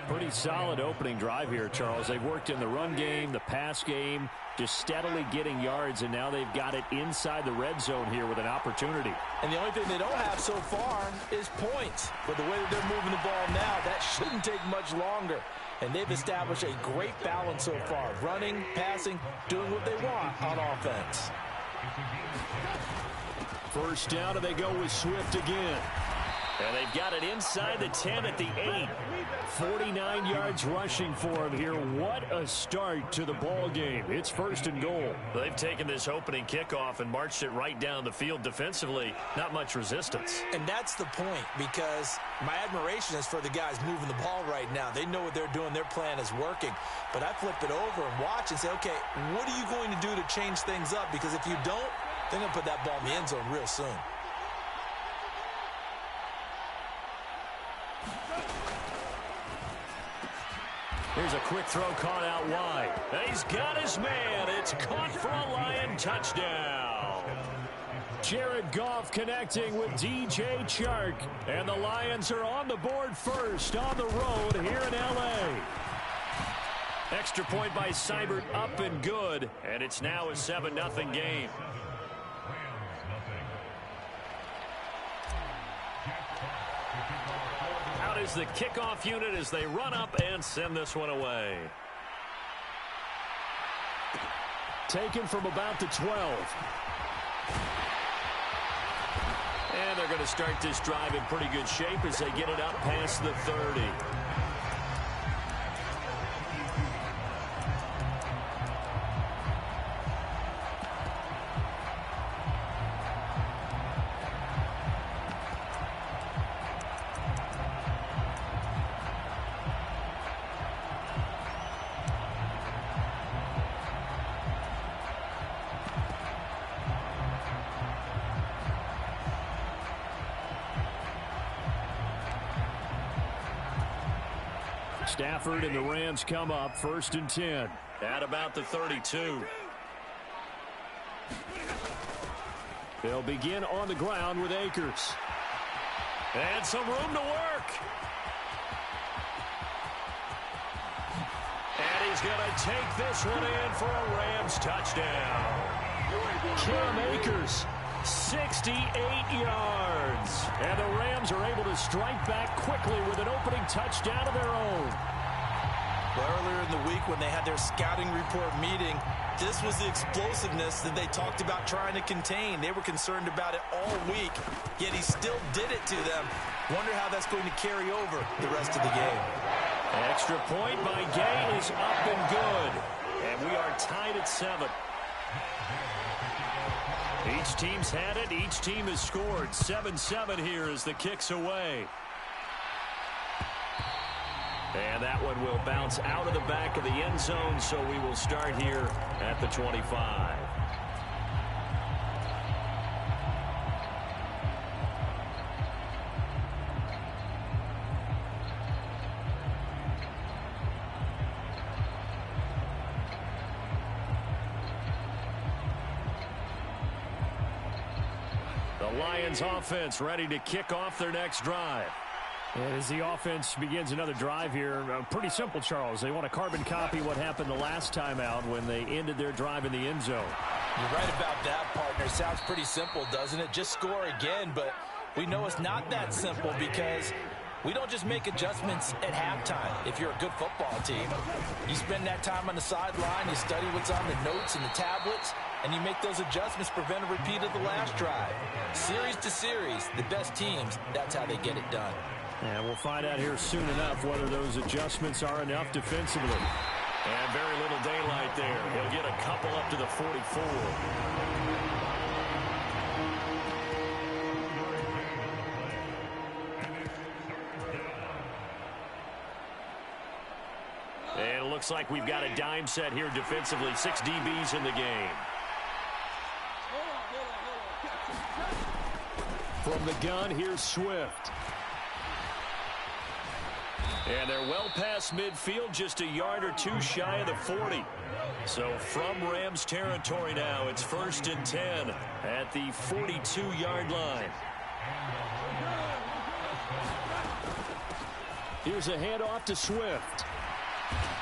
Speaker 2: Pretty solid opening drive here, Charles. They've worked in the run game, the pass game, just steadily getting yards, and now they've got it inside the red zone here with an opportunity.
Speaker 3: And the only thing they don't have so far is points. But the way that they're moving the ball now, that shouldn't take much longer. And they've established a great balance so far. Running, passing, doing what they want on offense.
Speaker 2: First down, and they go with Swift again. And they've got it inside the 10 at the 8. 49 yards rushing for him here. What a start to the ball game. It's 1st and goal. They've taken this opening kickoff and marched it right down the field defensively. Not much resistance.
Speaker 3: And that's the point, because my admiration is for the guys moving the ball right now. They know what they're doing. Their plan is working. But I flip it over and watch and say, okay, what are you going to do to change things up? Because if you don't, they're going to put that ball in the end zone real soon.
Speaker 2: Here's a quick throw caught out wide. He's got his man. It's caught for a Lion touchdown. Jared Goff connecting with DJ Chark. And the Lions are on the board first on the road here in L.A. Extra point by Seibert up and good. And it's now a 7-0 game. Is the kickoff unit as they run up and send this one away. Taken from about the 12. And they're going to start this drive in pretty good shape as they get it up past the 30. Stafford and the Rams come up 1st and 10 at about the 32. They'll begin on the ground with Akers. And some room to work. And he's going to take this one in for a Rams touchdown. Cam Akers, 68 yards. And the Rams are able to strike back quickly with an opening touchdown of their own.
Speaker 3: Well, earlier in the week when they had their scouting report meeting, this was the explosiveness that they talked about trying to contain. They were concerned about it all week, yet he still did it to them. Wonder how that's going to carry over the rest of the game.
Speaker 2: Extra point by Gay is up and good. And we are tied at 7. Each team's had it. Each team has scored. 7-7 here as the kick's away. And that one will bounce out of the back of the end zone, so we will start here at the 25. The Lions offense ready to kick off their next drive. And as the offense begins another drive here, pretty simple, Charles. They want to carbon copy what happened the last time out when they ended their drive in the end zone.
Speaker 3: You're right about that, partner. Sounds pretty simple, doesn't it? Just score again, but we know it's not that simple because we don't just make adjustments at halftime. If you're a good football team, you spend that time on the sideline, you study what's on the notes and the tablets, and you make those adjustments, prevent a repeat of the last drive. Series to series, the best teams, that's how they get it done.
Speaker 2: And we'll find out here soon enough whether those adjustments are enough defensively. And very little daylight there. He'll get a couple up to the 44. looks like we've got a dime set here defensively. 6 DBs in the game. From the gun, here's Swift. And they're well past midfield, just a yard or two shy of the 40. So from Rams territory now, it's 1st and 10 at the 42-yard line. Here's a handoff to Swift.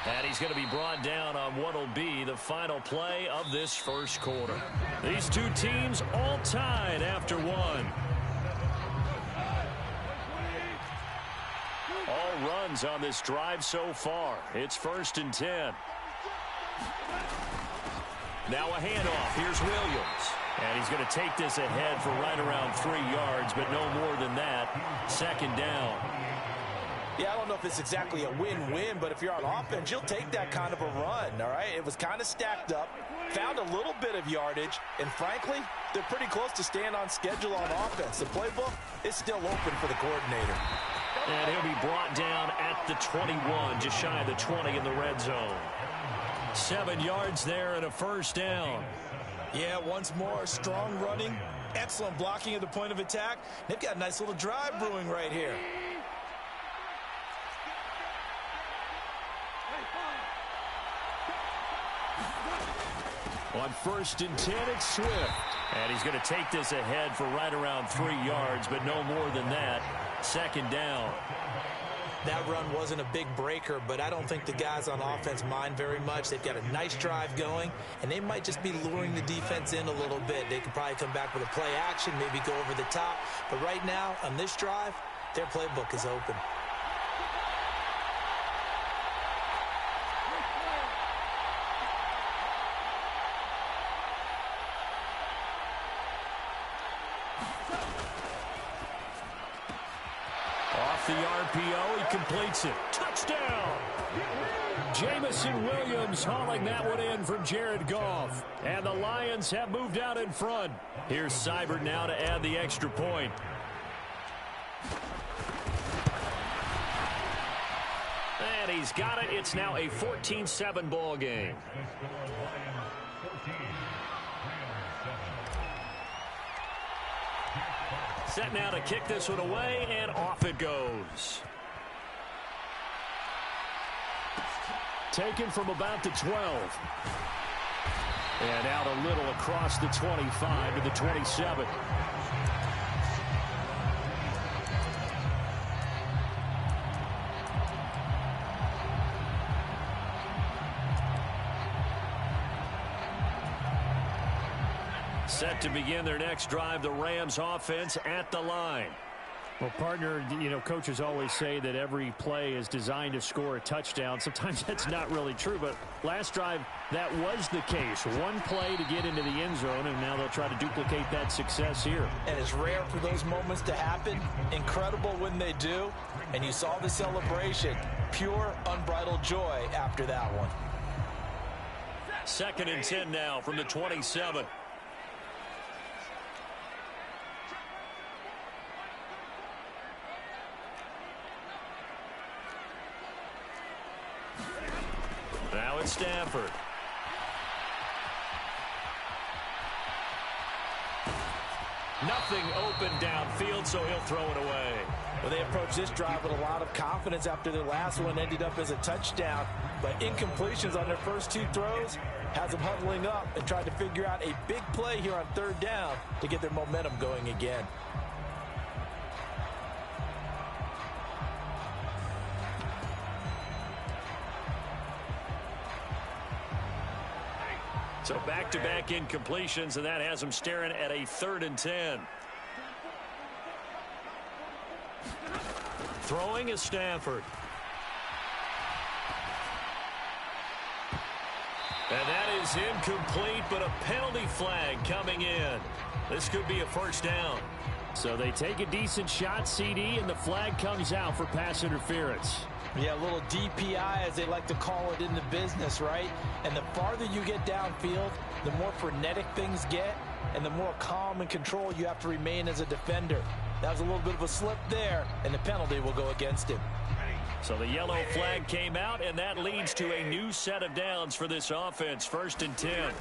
Speaker 2: And he's going to be brought down on what will be the final play of this first quarter. These two teams all tied after one. All runs on this drive so far. It's 1st and 10. Now a handoff. Here's Williams. And he's going to take this ahead for right around 3 yards, but no more than that. 2nd down.
Speaker 3: Yeah, I don't know if it's exactly a win-win, but if you're on offense, you'll take that kind of a run, all right? It was kind of stacked up, found a little bit of yardage, and frankly, they're pretty close to staying on schedule on offense. The playbook is still open for the coordinator.
Speaker 2: And he'll be brought down at the 21, just shy of the 20 in the red zone. 7 yards there and a 1st down.
Speaker 3: Yeah, once more, strong running, excellent blocking at the point of attack. They've got a nice little drive brewing right here.
Speaker 2: On 1st and 10, it's Swift. And he's going to take this ahead for right around 3 yards, but no more than that. 2nd down.
Speaker 3: That run wasn't a big breaker, but I don't think the guys on offense mind very much. They've got a nice drive going, and they might just be luring the defense in a little bit. They could probably come back with a play action, maybe go over the top. But right now, on this drive, their playbook is open.
Speaker 2: The RPO, he completes it. Touchdown! Jamison Williams hauling that one in from Jared Goff. And the Lions have moved out in front. Here's Seibert now to add the extra point. And he's got it. It's now a 14-7 ball game. Set now to kick this one away, and off it goes. Taken from about the 12. And out a little across the 25 to the 27. Set to begin their next drive, the Rams offense at the line.
Speaker 11: Well, partner, you know, coaches always say that every play is designed to score a touchdown. Sometimes that's not really true, but last drive, that was the case. One play to get into the end zone, and now they'll try to duplicate that success here.
Speaker 3: And it's rare for those moments to happen. Incredible when they do. And you saw the celebration. Pure, unbridled joy after that one.
Speaker 2: 2nd and 10 now from the 27. Now it's Stafford. Nothing open downfield, so he'll throw it away.
Speaker 3: Well, they approached this drive with a lot of confidence after their last one ended up as a touchdown. But incompletions on their first 2 throws has them huddling up and trying to figure out a big play here on 3rd down to get their momentum going again.
Speaker 2: So back-to-back incompletions, and that has them staring at a 3rd and 10. Throwing is Stafford. And that is incomplete, but a penalty flag coming in. This could be a 1st down.
Speaker 11: So they take a decent shot, CD, and the flag comes out for pass interference.
Speaker 3: Yeah, a little DPI, as they like to call it in the business, right? And the farther you get downfield, the more frenetic things get, and the more calm and control you have to remain as a defender. That was a little bit of a slip there, and the penalty will go against him.
Speaker 11: So the yellow flag came out, and that leads to a new set of downs for this offense. 1st and 10.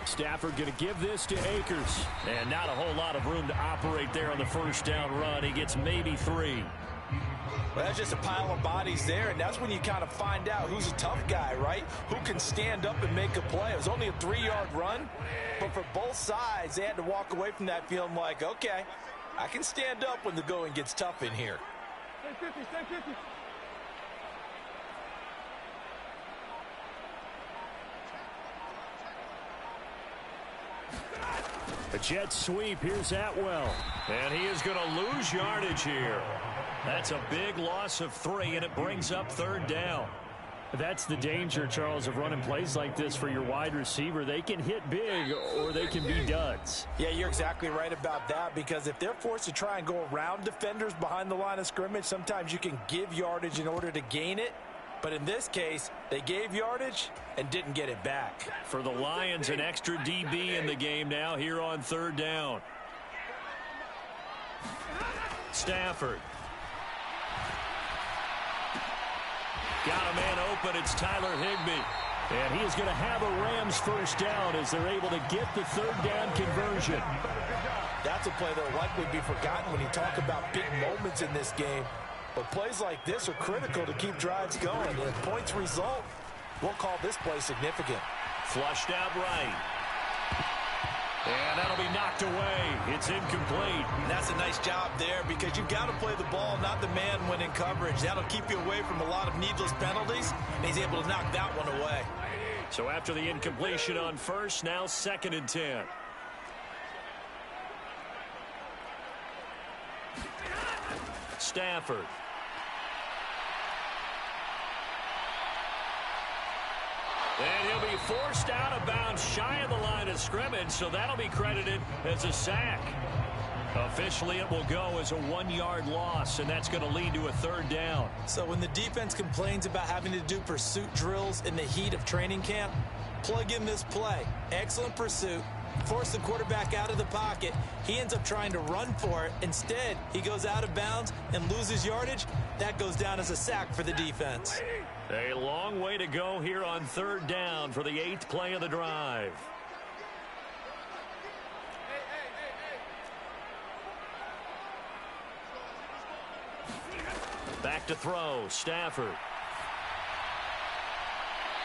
Speaker 11: Stafford going to give this to Akers. And not a whole lot of room to operate there on the 1st down run. He gets maybe 3.
Speaker 3: Well, that's just a pile of bodies there, and that's when you kind of find out who's a tough guy, right? Who can stand up and make a play. It was only a 3-yard run, but for both sides, they had to walk away from that feeling like, okay, I can stand up when the going gets tough in here.
Speaker 9: Stay 50.
Speaker 11: A jet sweep. Here's Atwell. And he is going to lose yardage here. That's a big loss of 3, and it brings up 3rd down. That's the danger, Charles, of running plays like this for your wide receiver. They can hit big or they can be duds.
Speaker 3: Yeah, you're exactly right about that, because if they're forced to try and go around defenders behind the line of scrimmage, sometimes you can give yardage in order to gain it. But in this case, they gave yardage and didn't get it back.
Speaker 11: For the Lions, an extra DB in the game now here on 3rd down. Stafford. Got a man open. It's Tyler Higbee. And he is going to have a Rams 1st down as they're able to get the 3rd down conversion.
Speaker 3: That's a play that will likely be forgotten when you talk about big moments in this game. But plays like this are critical to keep drives going. And if points result, we'll call this play significant.
Speaker 11: Flushed out right. And that'll be knocked away. It's incomplete.
Speaker 3: And that's a nice job there, because you've got to play the ball, not the man when in coverage. That'll keep you away from a lot of needless penalties. And he's able to knock that one away.
Speaker 11: So after the incompletion on 1st, now 2nd and 10. Stafford. And he'll be forced out of bounds shy of the line of scrimmage, so that'll be credited as a sack. Officially, it will go as a 1-yard loss, and that's going to lead to a 3rd down.
Speaker 3: So when the defense complains about having to do pursuit drills in the heat of training camp, plug in this play. Excellent pursuit. Force the quarterback out of the pocket. He ends up trying to run for it. Instead, he goes out of bounds and loses yardage. That goes down as a sack for the defense.
Speaker 11: A long way to go here on 3rd down for the 8th play of the drive. Back to throw. Stafford.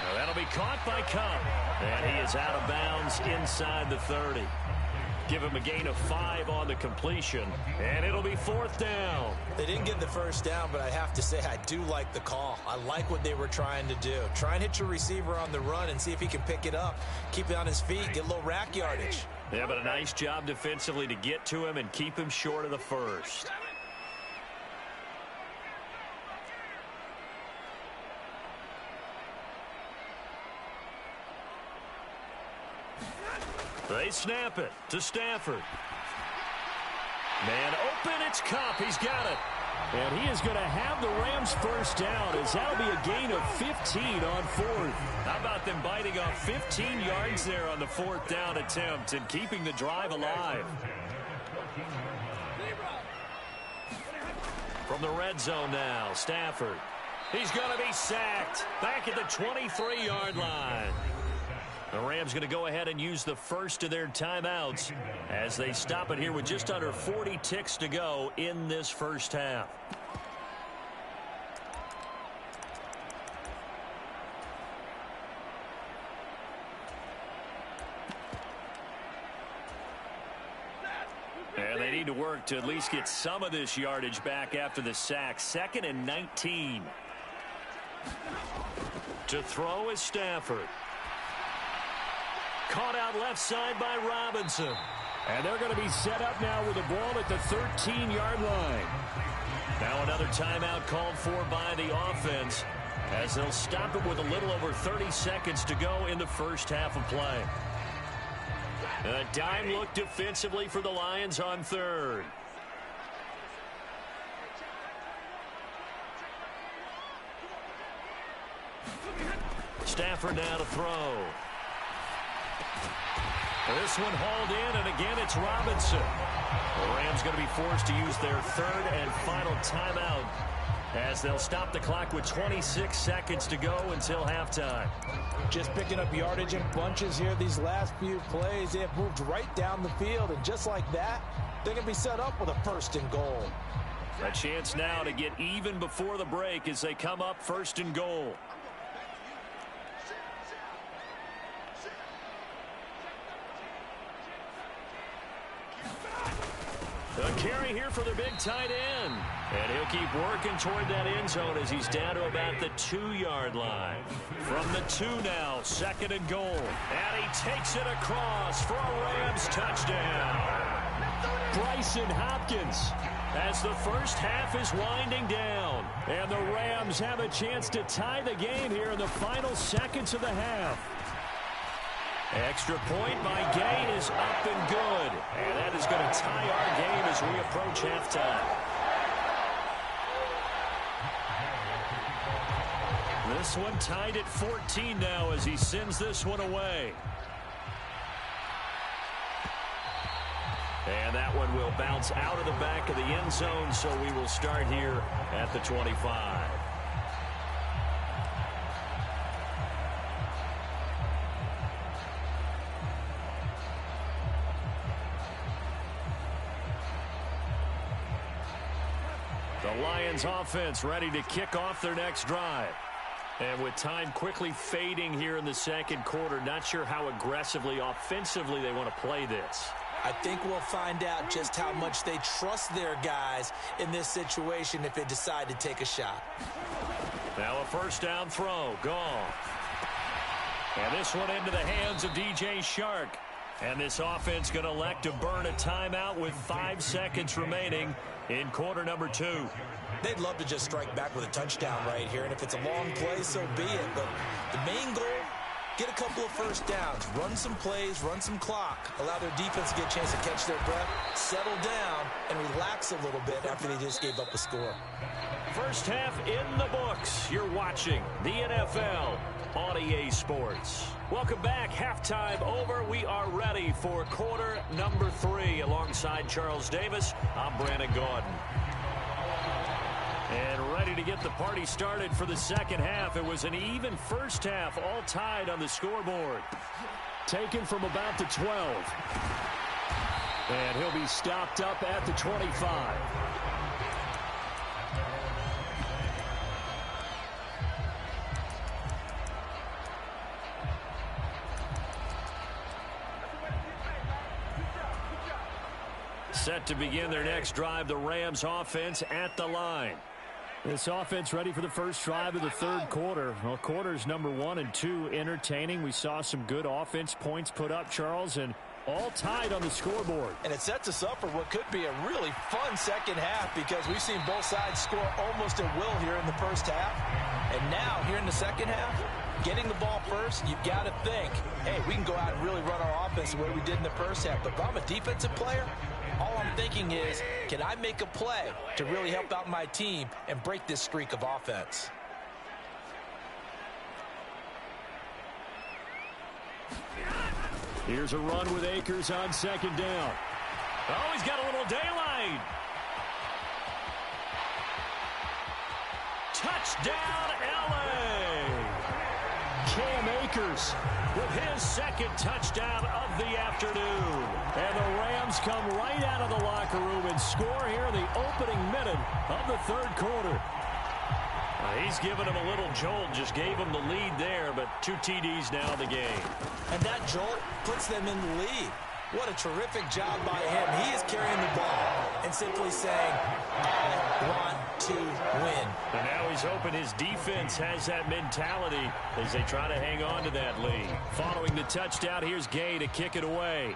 Speaker 11: Now that'll be caught by Cup. And he is out of bounds inside the 30. Give him a gain of 5 on the completion. And it'll be 4th down.
Speaker 3: They didn't get the 1st down, but I have to say I do like the call. I like what they were trying to do. Try and hit your receiver on the run and see if he can pick it up. Keep it on his feet. Get a little rack yardage.
Speaker 11: Yeah, but a nice job defensively to get to him and keep him short of the 1st. They snap it to Stafford. Man open, it's Cup. He's got it. And he is going to have the Rams 1st down, as that'll be a gain of 15 on 4th. How about them biting off 15 yards there on the 4th down attempt and keeping the drive alive? From the red zone now, Stafford. He's going to be sacked back at the 23-yard line. The Rams going to go ahead and use the first of their timeouts as they stop it here with just under 40 ticks to go in this 1st half. And they need to work to at least get some of this yardage back after the sack. 2nd and 19. To throw is Stafford. Caught out left side by Robinson. And they're going to be set up now with the ball at the 13-yard line. Now another timeout called for by the offense as they'll stop it with a little over 30 seconds to go in the 1st half of play. A dime look defensively for the Lions on 3rd. Stafford now to throw. This one hauled in, and again it's Robinson. The Rams going to be forced to use their 3rd and final timeout
Speaker 2: as they'll stop the clock with 26 seconds to go until halftime.
Speaker 3: Just picking up yardage in bunches here these last few plays. They have moved right down the field, and just like that, they're going to be set up with a 1st and goal.
Speaker 2: A chance now to get even before the break as they come up 1st and goal. A carry here for the big tight end. And he'll keep working toward that end zone as he's down to about the 2-yard line. From the 2 now, 2nd and goal. And he takes it across for a Rams touchdown. Bryson Hopkins, as the first half is winding down. And the Rams have a chance to tie the game here in the final seconds of the half. Extra point by Gay is up and good. And that is going to tie our game as we approach halftime. This one tied at 14 now as he sends this one away. And that one will bounce out of the back of the end zone, so we will start here at the 25. The Lions offense ready to kick off their next drive. And with time quickly fading here in the second quarter, not sure how aggressively, offensively they want to play this.
Speaker 3: I think we'll find out just how much they trust their guys in this situation if they decide to take a shot.
Speaker 2: Now a 1st down throw, gone. And this one into the hands of DJ Shark. And this offense going to elect to burn a timeout with 5 seconds remaining in quarter number 2.
Speaker 3: They'd love to just strike back with a touchdown right here, and if it's a long play, so be it. But the main goal, get a couple of 1st downs, run some plays, run some clock, allow their defense to get a chance to catch their breath, settle down, and relax a little bit after they just gave up a score.
Speaker 2: First half in the books. You're watching the NFL on EA Sports. Welcome back. Halftime over. We are ready for quarter number 3. Alongside Charles Davis, I'm Brandon Gordon. And ready to get the party started for the second half. It was an even first half, all tied on the scoreboard. Taken from about the 12. And he'll be stopped up at the 25. Set to begin their next drive, the Rams offense at the line. This offense ready for the first drive of the third quarter. Well, quarters number 1 and 2 entertaining. We saw some good offense points put up, Charles, and all tied on the scoreboard.
Speaker 3: And it sets us up for what could be a really fun second half because we've seen both sides score almost at will here in the first half. And now, here in the second half, getting the ball first, you've got to think, hey, we can go out and really run our offense the way we did in the first half. But if I'm a defensive player, all I'm thinking is, can I make a play to really help out my team and break this streak of offense?
Speaker 2: Here's a run with Akers on 2nd down. Oh, he's got a little daylight. Touchdown, L.A. Cam Akers with his 2nd touchdown of the afternoon. And the Rams come right out of the locker room and score here in the opening minute of the third quarter. He's given him a little jolt, just gave him the lead there, but 2 TDs now in the game.
Speaker 3: And that jolt puts them in the lead. What a terrific job by him. He is carrying the ball and simply saying, I want to win.
Speaker 2: And now he's hoping his defense has that mentality as they try to hang on to that lead. Following the touchdown, here's Gay to kick it away.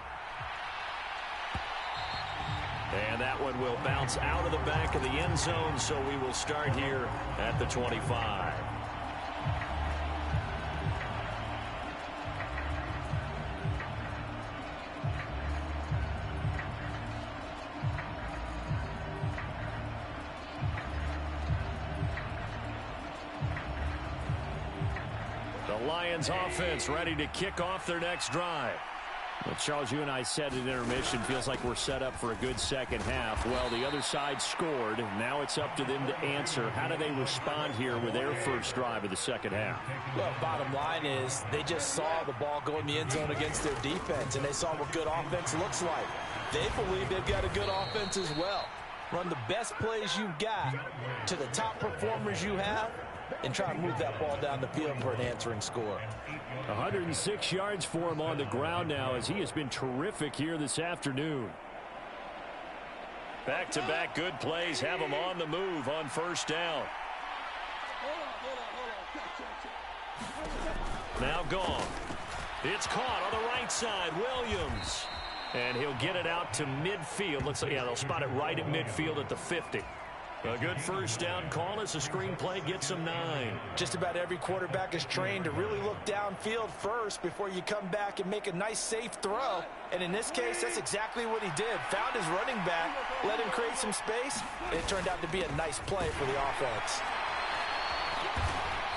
Speaker 2: And that one will bounce out of the back of the end zone, so we will start here at the 25. The Lions offense ready to kick off their next drive.
Speaker 11: Well, Charles, you and I said at intermission, feels like we're set up for a good second half. Well, the other side scored. Now it's up to them to answer. How do they respond here with their first drive of the second half?
Speaker 3: Well, bottom line is they just saw the ball go in the end zone against their defense, and they saw what good offense looks like. They believe they've got a good offense as well. Run the best plays you've got to the top performers you have, and try to move that ball down the field for an answering score.
Speaker 11: 106 yards for him on the ground now, as he has been terrific here this afternoon. Back-to-back good plays have him on the move on first down. Now gone. It's caught on the right side. Williams. And he'll get it out to midfield. Looks like, yeah, they'll spot it right at midfield at the 50. A good first down call as the screen play gets him 9.
Speaker 3: Just about every quarterback is trained to really look downfield first before you come back and make a nice, safe throw. And in this case, that's exactly what he did. Found his running back, let him create some space, and it turned out to be a nice play for the offense.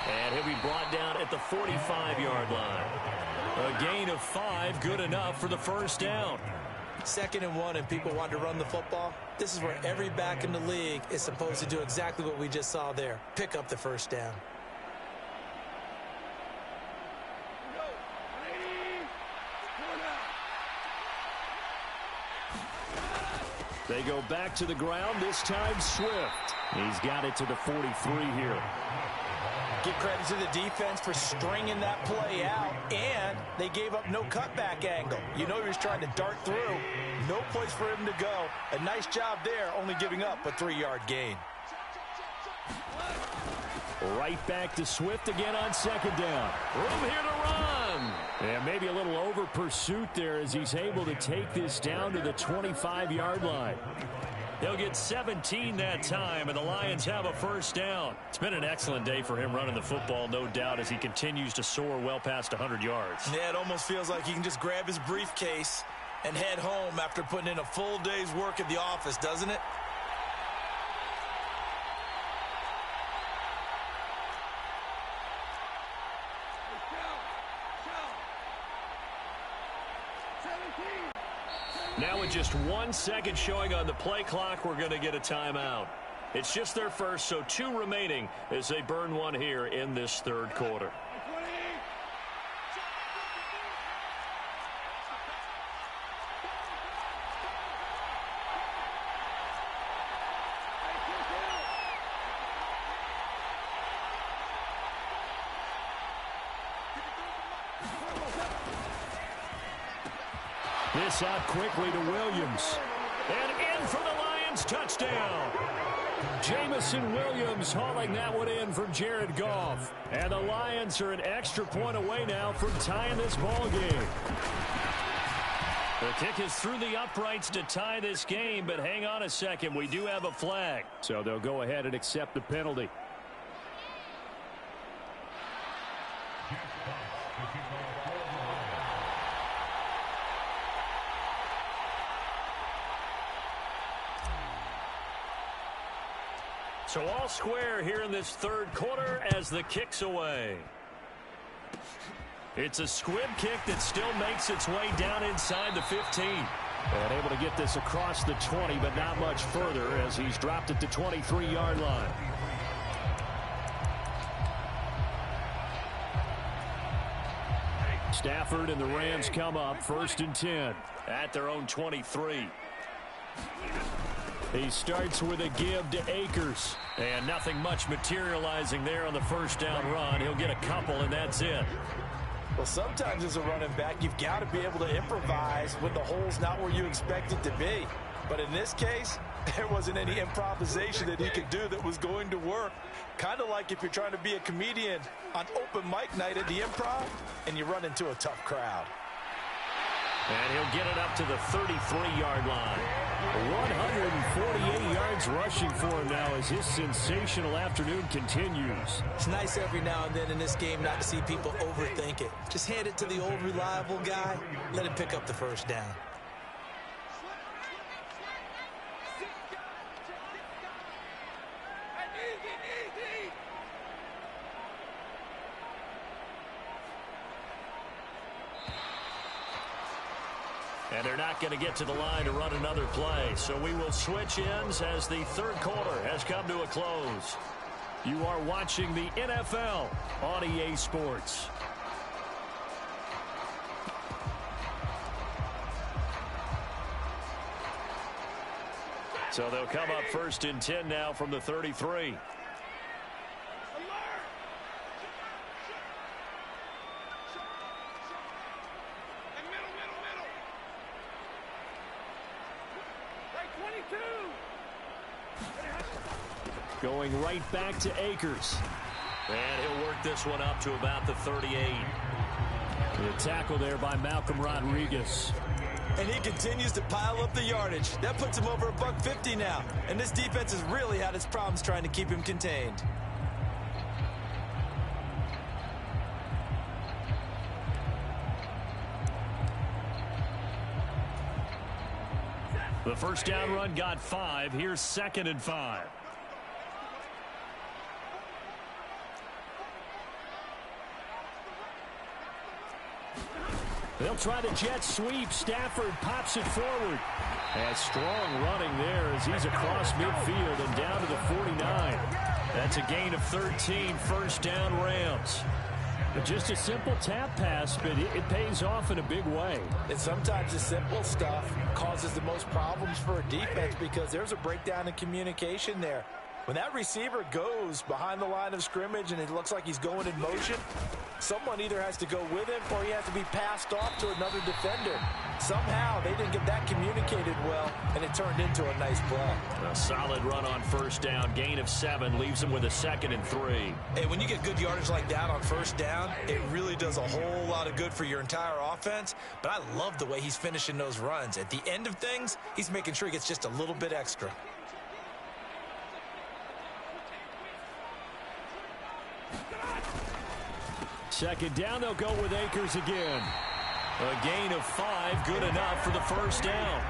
Speaker 11: And he'll be brought down at the 45-yard line. A gain of 5, good enough for the first down.
Speaker 3: 2nd and 1, and people want to run the football. This is where every back in the league is supposed to do exactly what we just saw there. Pick up the first down.
Speaker 11: They go back to the ground, this time Swift. He's got it to the 43 here.
Speaker 3: Give credit to the defense for stringing that play out, and they gave up no cutback angle. You know he was trying to dart through. No place for him to go. A nice job there, only giving up a 3-yard gain.
Speaker 11: Right back to Swift again on second down. Room here to run. And maybe a little over pursuit there as he's able to take this down to the 25-yard line. He'll get 17 that time, and the Lions have a first down. It's been an excellent day for him running the football, no doubt, as he continues to soar well past 100 yards.
Speaker 3: Yeah, it almost feels like he can just grab his briefcase and head home after putting in a full day's work at the office, doesn't it?
Speaker 11: Now with just 1 second showing on the play clock, we're going to get a timeout. It's just their first, so 2 remaining as they burn one here in this third quarter. This out quickly to Williams. And in for the Lions touchdown. Jamison Williams hauling that one in from Jared Goff. And the Lions are an extra point away now from tying this ball game. The kick is through the uprights to tie this game, but hang on a second. We do have a flag. So they'll go ahead and accept the penalty. So all square here in this third quarter as the kick's away. It's a squib kick that still makes its way down inside the 15. And able to get this across the 20, but not much further as he's dropped it to 23-yard line. Stafford and the Rams come up 1st and 10 at their own 23. He starts with a give to Akers. And nothing much materializing there on the first down run. He'll get a couple, and that's it.
Speaker 3: Well, sometimes as a running back, you've got to be able to improvise when the hole's not where you expect it to be. But in this case, there wasn't any improvisation that he could do that was going to work. Kind of like if you're trying to be a comedian on open mic night at the Improv and you run into a tough crowd.
Speaker 11: And he'll get it up to the 33-yard line. 148 yards rushing for him now as his sensational afternoon continues.
Speaker 3: It's nice every now and then in this game not to see people overthink it. Just hand it to the old reliable guy. Let him pick up the first down.
Speaker 2: And they're not going to get to the line to run another play. So we will switch ends as the third quarter has come to a close. You are watching the NFL on EA Sports. So they'll come up 1st and 10 now from the 33. Going right back to Akers. And he'll work this one up to about the 38. The tackle there by Malcolm Rodriguez.
Speaker 3: And he continues to pile up the yardage. That puts him over $150 now. And this defense has really had its problems trying to keep him contained.
Speaker 2: The first down run got 5. Here's 2nd and 5. They'll try the jet sweep. Stafford pops it forward. And strong running there as he's across midfield and down to the 49. That's a gain of 13. First down, Rams. But just a simple tap pass, but it pays off in a big way.
Speaker 3: And sometimes the simple stuff causes the most problems for a defense because there's a breakdown in communication there. When that receiver goes behind the line of scrimmage and it looks like he's going in motion, someone either has to go with him or he has to be passed off to another defender. Somehow they didn't get that communicated well, and it turned into a nice play.
Speaker 2: A solid run on first down. Gain of 7 leaves him with a 2nd and 3.
Speaker 3: Hey, when you get good yardage like that on first down, it really does a whole lot of good for your entire offense. But I love the way he's finishing those runs. At the end of things, he's making sure he gets just a little bit extra.
Speaker 2: Second down, they'll go with Akers again. A gain of 5, good enough for the first down.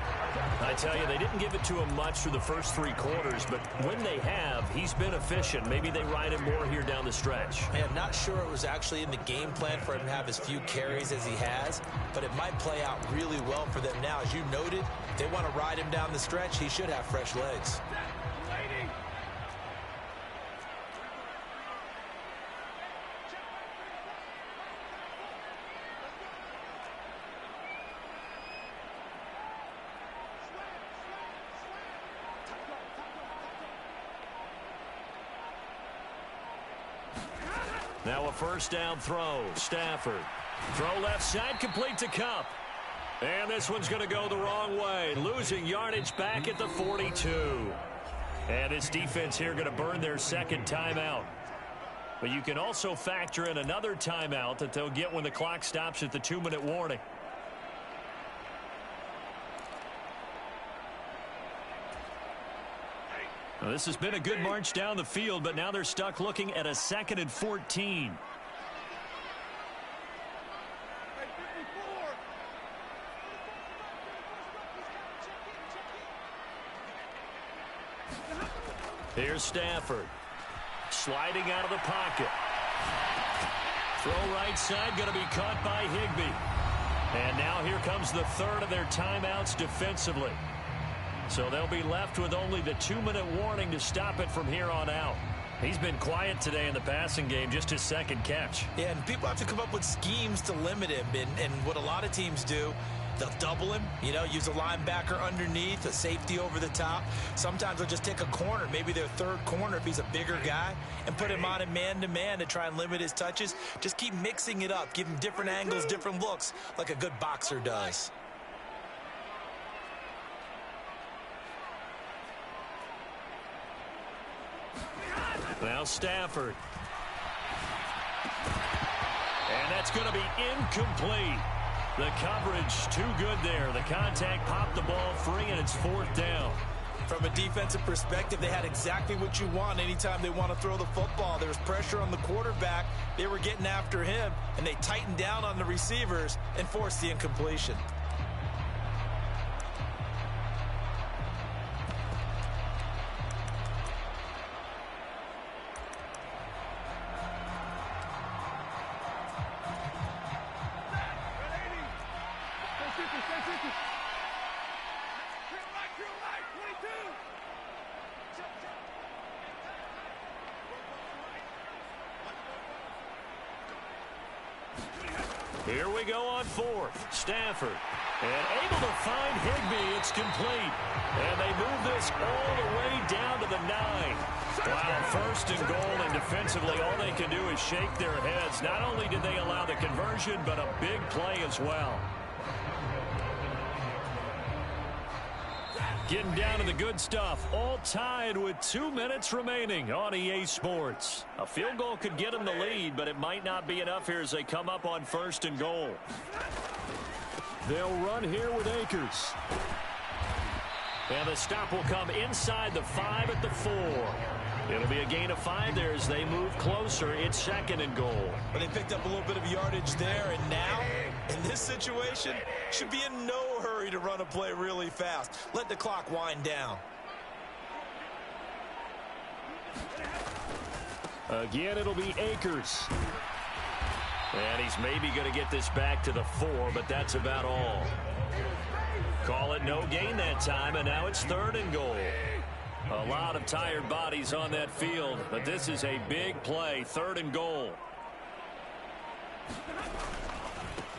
Speaker 2: I tell you, they didn't give it to him much through the first 3 quarters, but when they have, he's been efficient. Maybe they ride him more here down the stretch.
Speaker 3: I'm not sure it was actually in the game plan for him to have as few carries as he has, but it might play out really well for them now. As you noted, if they want to ride him down the stretch, he should have fresh legs.
Speaker 2: Now a first down throw. Stafford. Throw left side, complete to Kupp. And this one's going to go the wrong way. Losing yardage back at the 42. And his defense here going to burn their second timeout. But you can also factor in another timeout that they'll get when the clock stops at the 2-minute warning. Well, this has been a good march down the field, but now they're stuck looking at a 2nd and 14. Here's Stafford. Sliding out of the pocket. Throw right side, going to be caught by Higbee. And now here comes the third of their timeouts defensively. So they'll be left with only the 2-minute warning to stop it from here on out. He's been quiet today in the passing game, just his second catch.
Speaker 3: Yeah, and people have to come up with schemes to limit him. And what a lot of teams do, they'll double him, use a linebacker underneath, a safety over the top. Sometimes they'll just take a corner, maybe their third corner if he's a bigger guy, and put him on a man-to-man to try and limit his touches. Just keep mixing it up, give him different angles, different looks, like a good boxer does.
Speaker 2: Now Stafford. And that's going to be incomplete. The coverage too good there. The contact popped the ball free, and it's 4th down.
Speaker 3: From a defensive perspective, they had exactly what you want anytime they want to throw the football. There was pressure on the quarterback. They were getting after him, and they tightened down on the receivers and forced the incompletion.
Speaker 2: Here we go on fourth. Stafford. And able to find Higbee. It's complete. And they move this all the way down to the 9. Wow, first and goal, and defensively all they can do is shake their heads. Not only did they allow the conversion, but a big play as well. Getting down to the good stuff. All tied with 2 minutes remaining on EA Sports. A field goal could get them the lead, but it might not be enough here as they come up on first and goal. They'll run here with Akers. And the stop will come inside the 5 at the 4. It'll be a gain of 5 there as they move closer. It's second and goal.
Speaker 3: But they picked up a little bit of yardage there, and now, in this situation, should be in no hurry to run a play really fast. Let the clock wind down.
Speaker 2: Again, it'll be Akers. And he's maybe going to get this back to the 4, but that's about all. Call it no gain that time, and now it's third and goal. A lot of tired bodies on that field, but this is a big play, third and goal.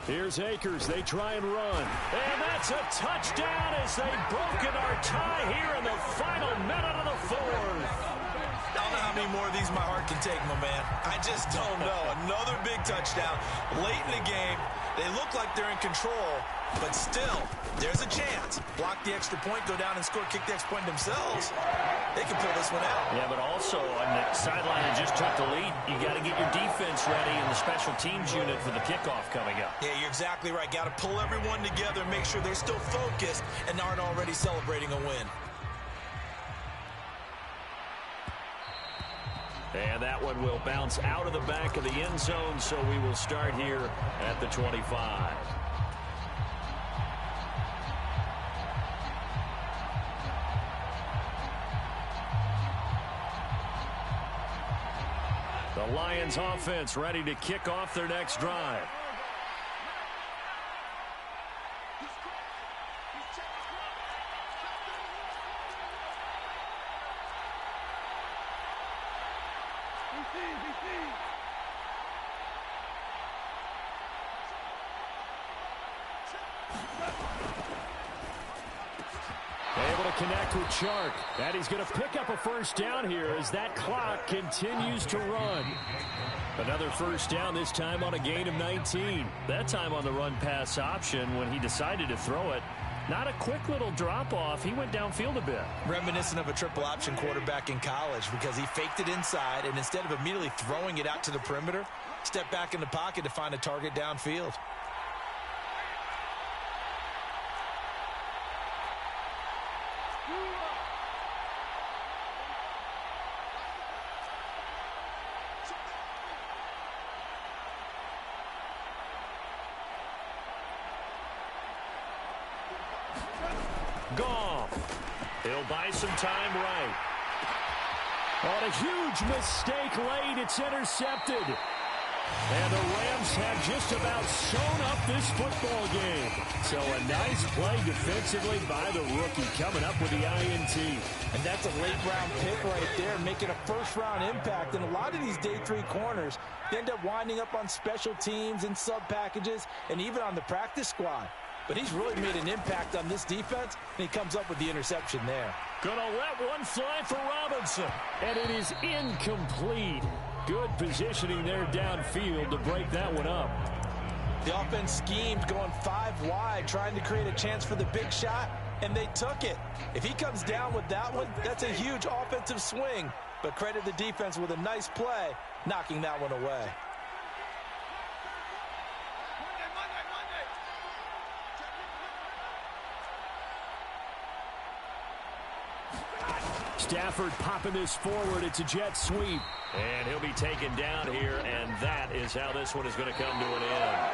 Speaker 2: Here's Akers. They try and run. And that's a touchdown as they've broken our tie here in the final minute of the 4th.
Speaker 3: I don't know how many more of these my heart can take, my man. I just don't know. Another big touchdown late in the game. They look like they're in control, but still, there's a chance. Block the extra point, go down and score, kick the extra point themselves. They can pull this one out.
Speaker 2: Yeah, but also on the sideline that just took the lead, you got to get your defense ready in the special teams unit for the kickoff coming up.
Speaker 3: Yeah, you're exactly right. Got to pull everyone together, make sure they're still focused and aren't already celebrating a win.
Speaker 2: And that one will bounce out of the back of the end zone, so we will start here at the 25. The Lions offense ready to kick off their next drive. Able to connect with Chark. And he's going to pick up a first down here as that clock continues to run. Another first down, this time on a gain of 19. That time on the run-pass option when he decided to throw it. Not a quick little drop-off. He went downfield a bit.
Speaker 3: Reminiscent of a triple-option quarterback in college because he faked it inside, and instead of immediately throwing it out to the perimeter, stepped back in the pocket to find a target downfield.
Speaker 2: Goff. He'll buy some time right. On a huge mistake late, it's intercepted. And the Rams have just about sewn up this football game. So a nice play defensively by the rookie coming up with the INT.
Speaker 3: And that's a late-round pick right there, making a first-round impact. And a lot of these day 3 corners end up winding up on special teams and sub-packages and even on the practice squad. But he's really made an impact on this defense, and he comes up with the interception there.
Speaker 2: Gonna let one fly for Robinson. And it is incomplete. Good positioning there downfield to break that one up.
Speaker 3: The offense schemed going 5 wide, trying to create a chance for the big shot, and they took it. If he comes down with that one, that's a huge offensive swing. But credit the defense with a nice play, knocking that one away.
Speaker 2: Stafford popping this forward. It's a jet sweep. And he'll be taken down here, and that is how this one is going to come to an end.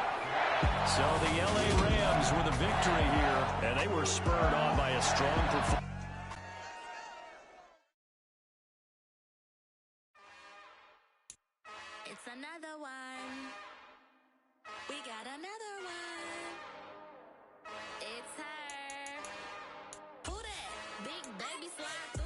Speaker 2: So the L.A. Rams with a victory here, and they were spurred on by a strong performance.
Speaker 12: It's another one. We got another one. It's her. Who that? Big baby slide.